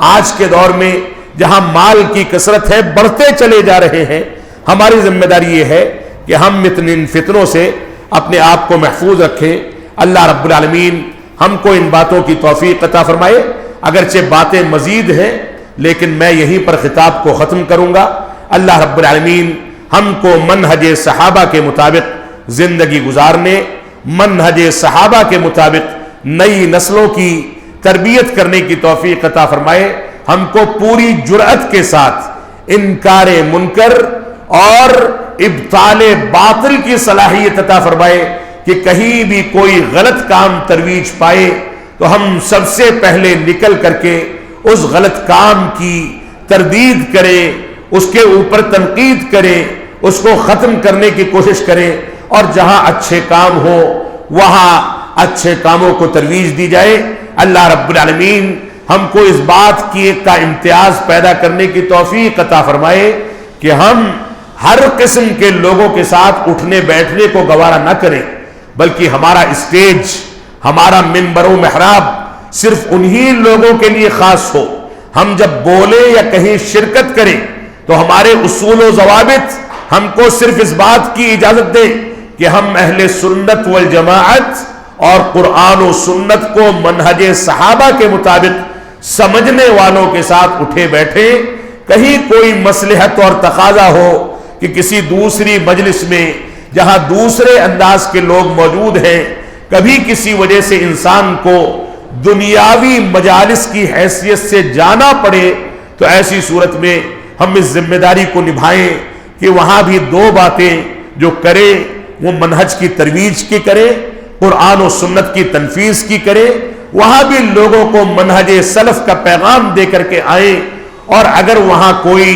آج کے دور میں جہاں مال کی کثرت ہے بڑھتے چلے جا رہے ہیں۔ ہماری ذمہ داری یہ ہے کہ ہم ان فتنوں سے اپنے آپ کو محفوظ رکھیں۔ اللہ رب العالمین ہم کو ان باتوں کی توفیق عطا فرمائے۔ اگرچہ باتیں مزید ہیں لیکن میں یہیں پر خطاب کو ختم کروں گا۔ اللہ رب العالمین ہم کو منہج صحابہ کے مطابق زندگی گزارنے، منہج صحابہ کے مطابق نئی نسلوں کی تربیت کرنے کی توفیق عطا فرمائے۔ ہم کو پوری جرأت کے ساتھ انکار منکر اور ابطال باطل کی صلاحیت عطا فرمائے کہ کہیں بھی کوئی غلط کام ترویج پائے تو ہم سب سے پہلے نکل کر کے اس غلط کام کی تردید کریں، اس کے اوپر تنقید کریں، اس کو ختم کرنے کی کوشش کریں، اور جہاں اچھے کام ہو وہاں اچھے کاموں کو ترویج دی جائے۔ اللہ رب العالمین ہم کو اس بات کی کا امتیاز پیدا کرنے کی توفیق عطا فرمائے کہ ہم ہر قسم کے لوگوں کے ساتھ اٹھنے بیٹھنے کو گوارا نہ کریں، بلکہ ہمارا اسٹیج، ہمارا منبر و محراب صرف انہی لوگوں کے لیے خاص ہو۔ ہم جب بولیں یا کہیں شرکت کریں تو ہمارے اصول و ضوابط ہم کو صرف اس بات کی اجازت دیں کہ ہم اہل سنت والجماعت اور قرآن و سنت کو منہج صحابہ کے مطابق سمجھنے والوں کے ساتھ اٹھے بیٹھے۔ کہیں کوئی مصلحت اور تقاضا ہو کہ کسی دوسری مجلس میں جہاں دوسرے انداز کے لوگ موجود ہیں، کبھی کسی وجہ سے انسان کو دنیاوی مجالس کی حیثیت سے جانا پڑے تو ایسی صورت میں ہم اس ذمہ داری کو نبھائیں کہ وہاں بھی 2 باتیں جو کریں وہ منہج کی ترویج کی کریں، قرآن و سنت کی تنفیذ کی کریں، وہاں بھی لوگوں کو منہج سلف کا پیغام دے کر کے آئیں، اور اگر وہاں کوئی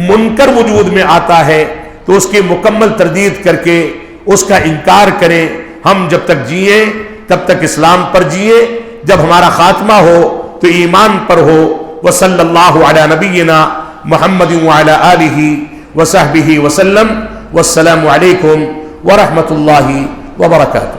منکر وجود میں آتا ہے تو اس کی مکمل تردید کر کے اس کا انکار کریں۔ ہم جب تک جیے تب تک اسلام پر جیے، جب ہمارا خاتمہ ہو تو ایمان پر ہو۔ وصلی اللہ علی نبینا محمد وعلی آلہ وصحبہ وسلم، والسلام علیکم ورحمۃ اللہ وبرکاتہ۔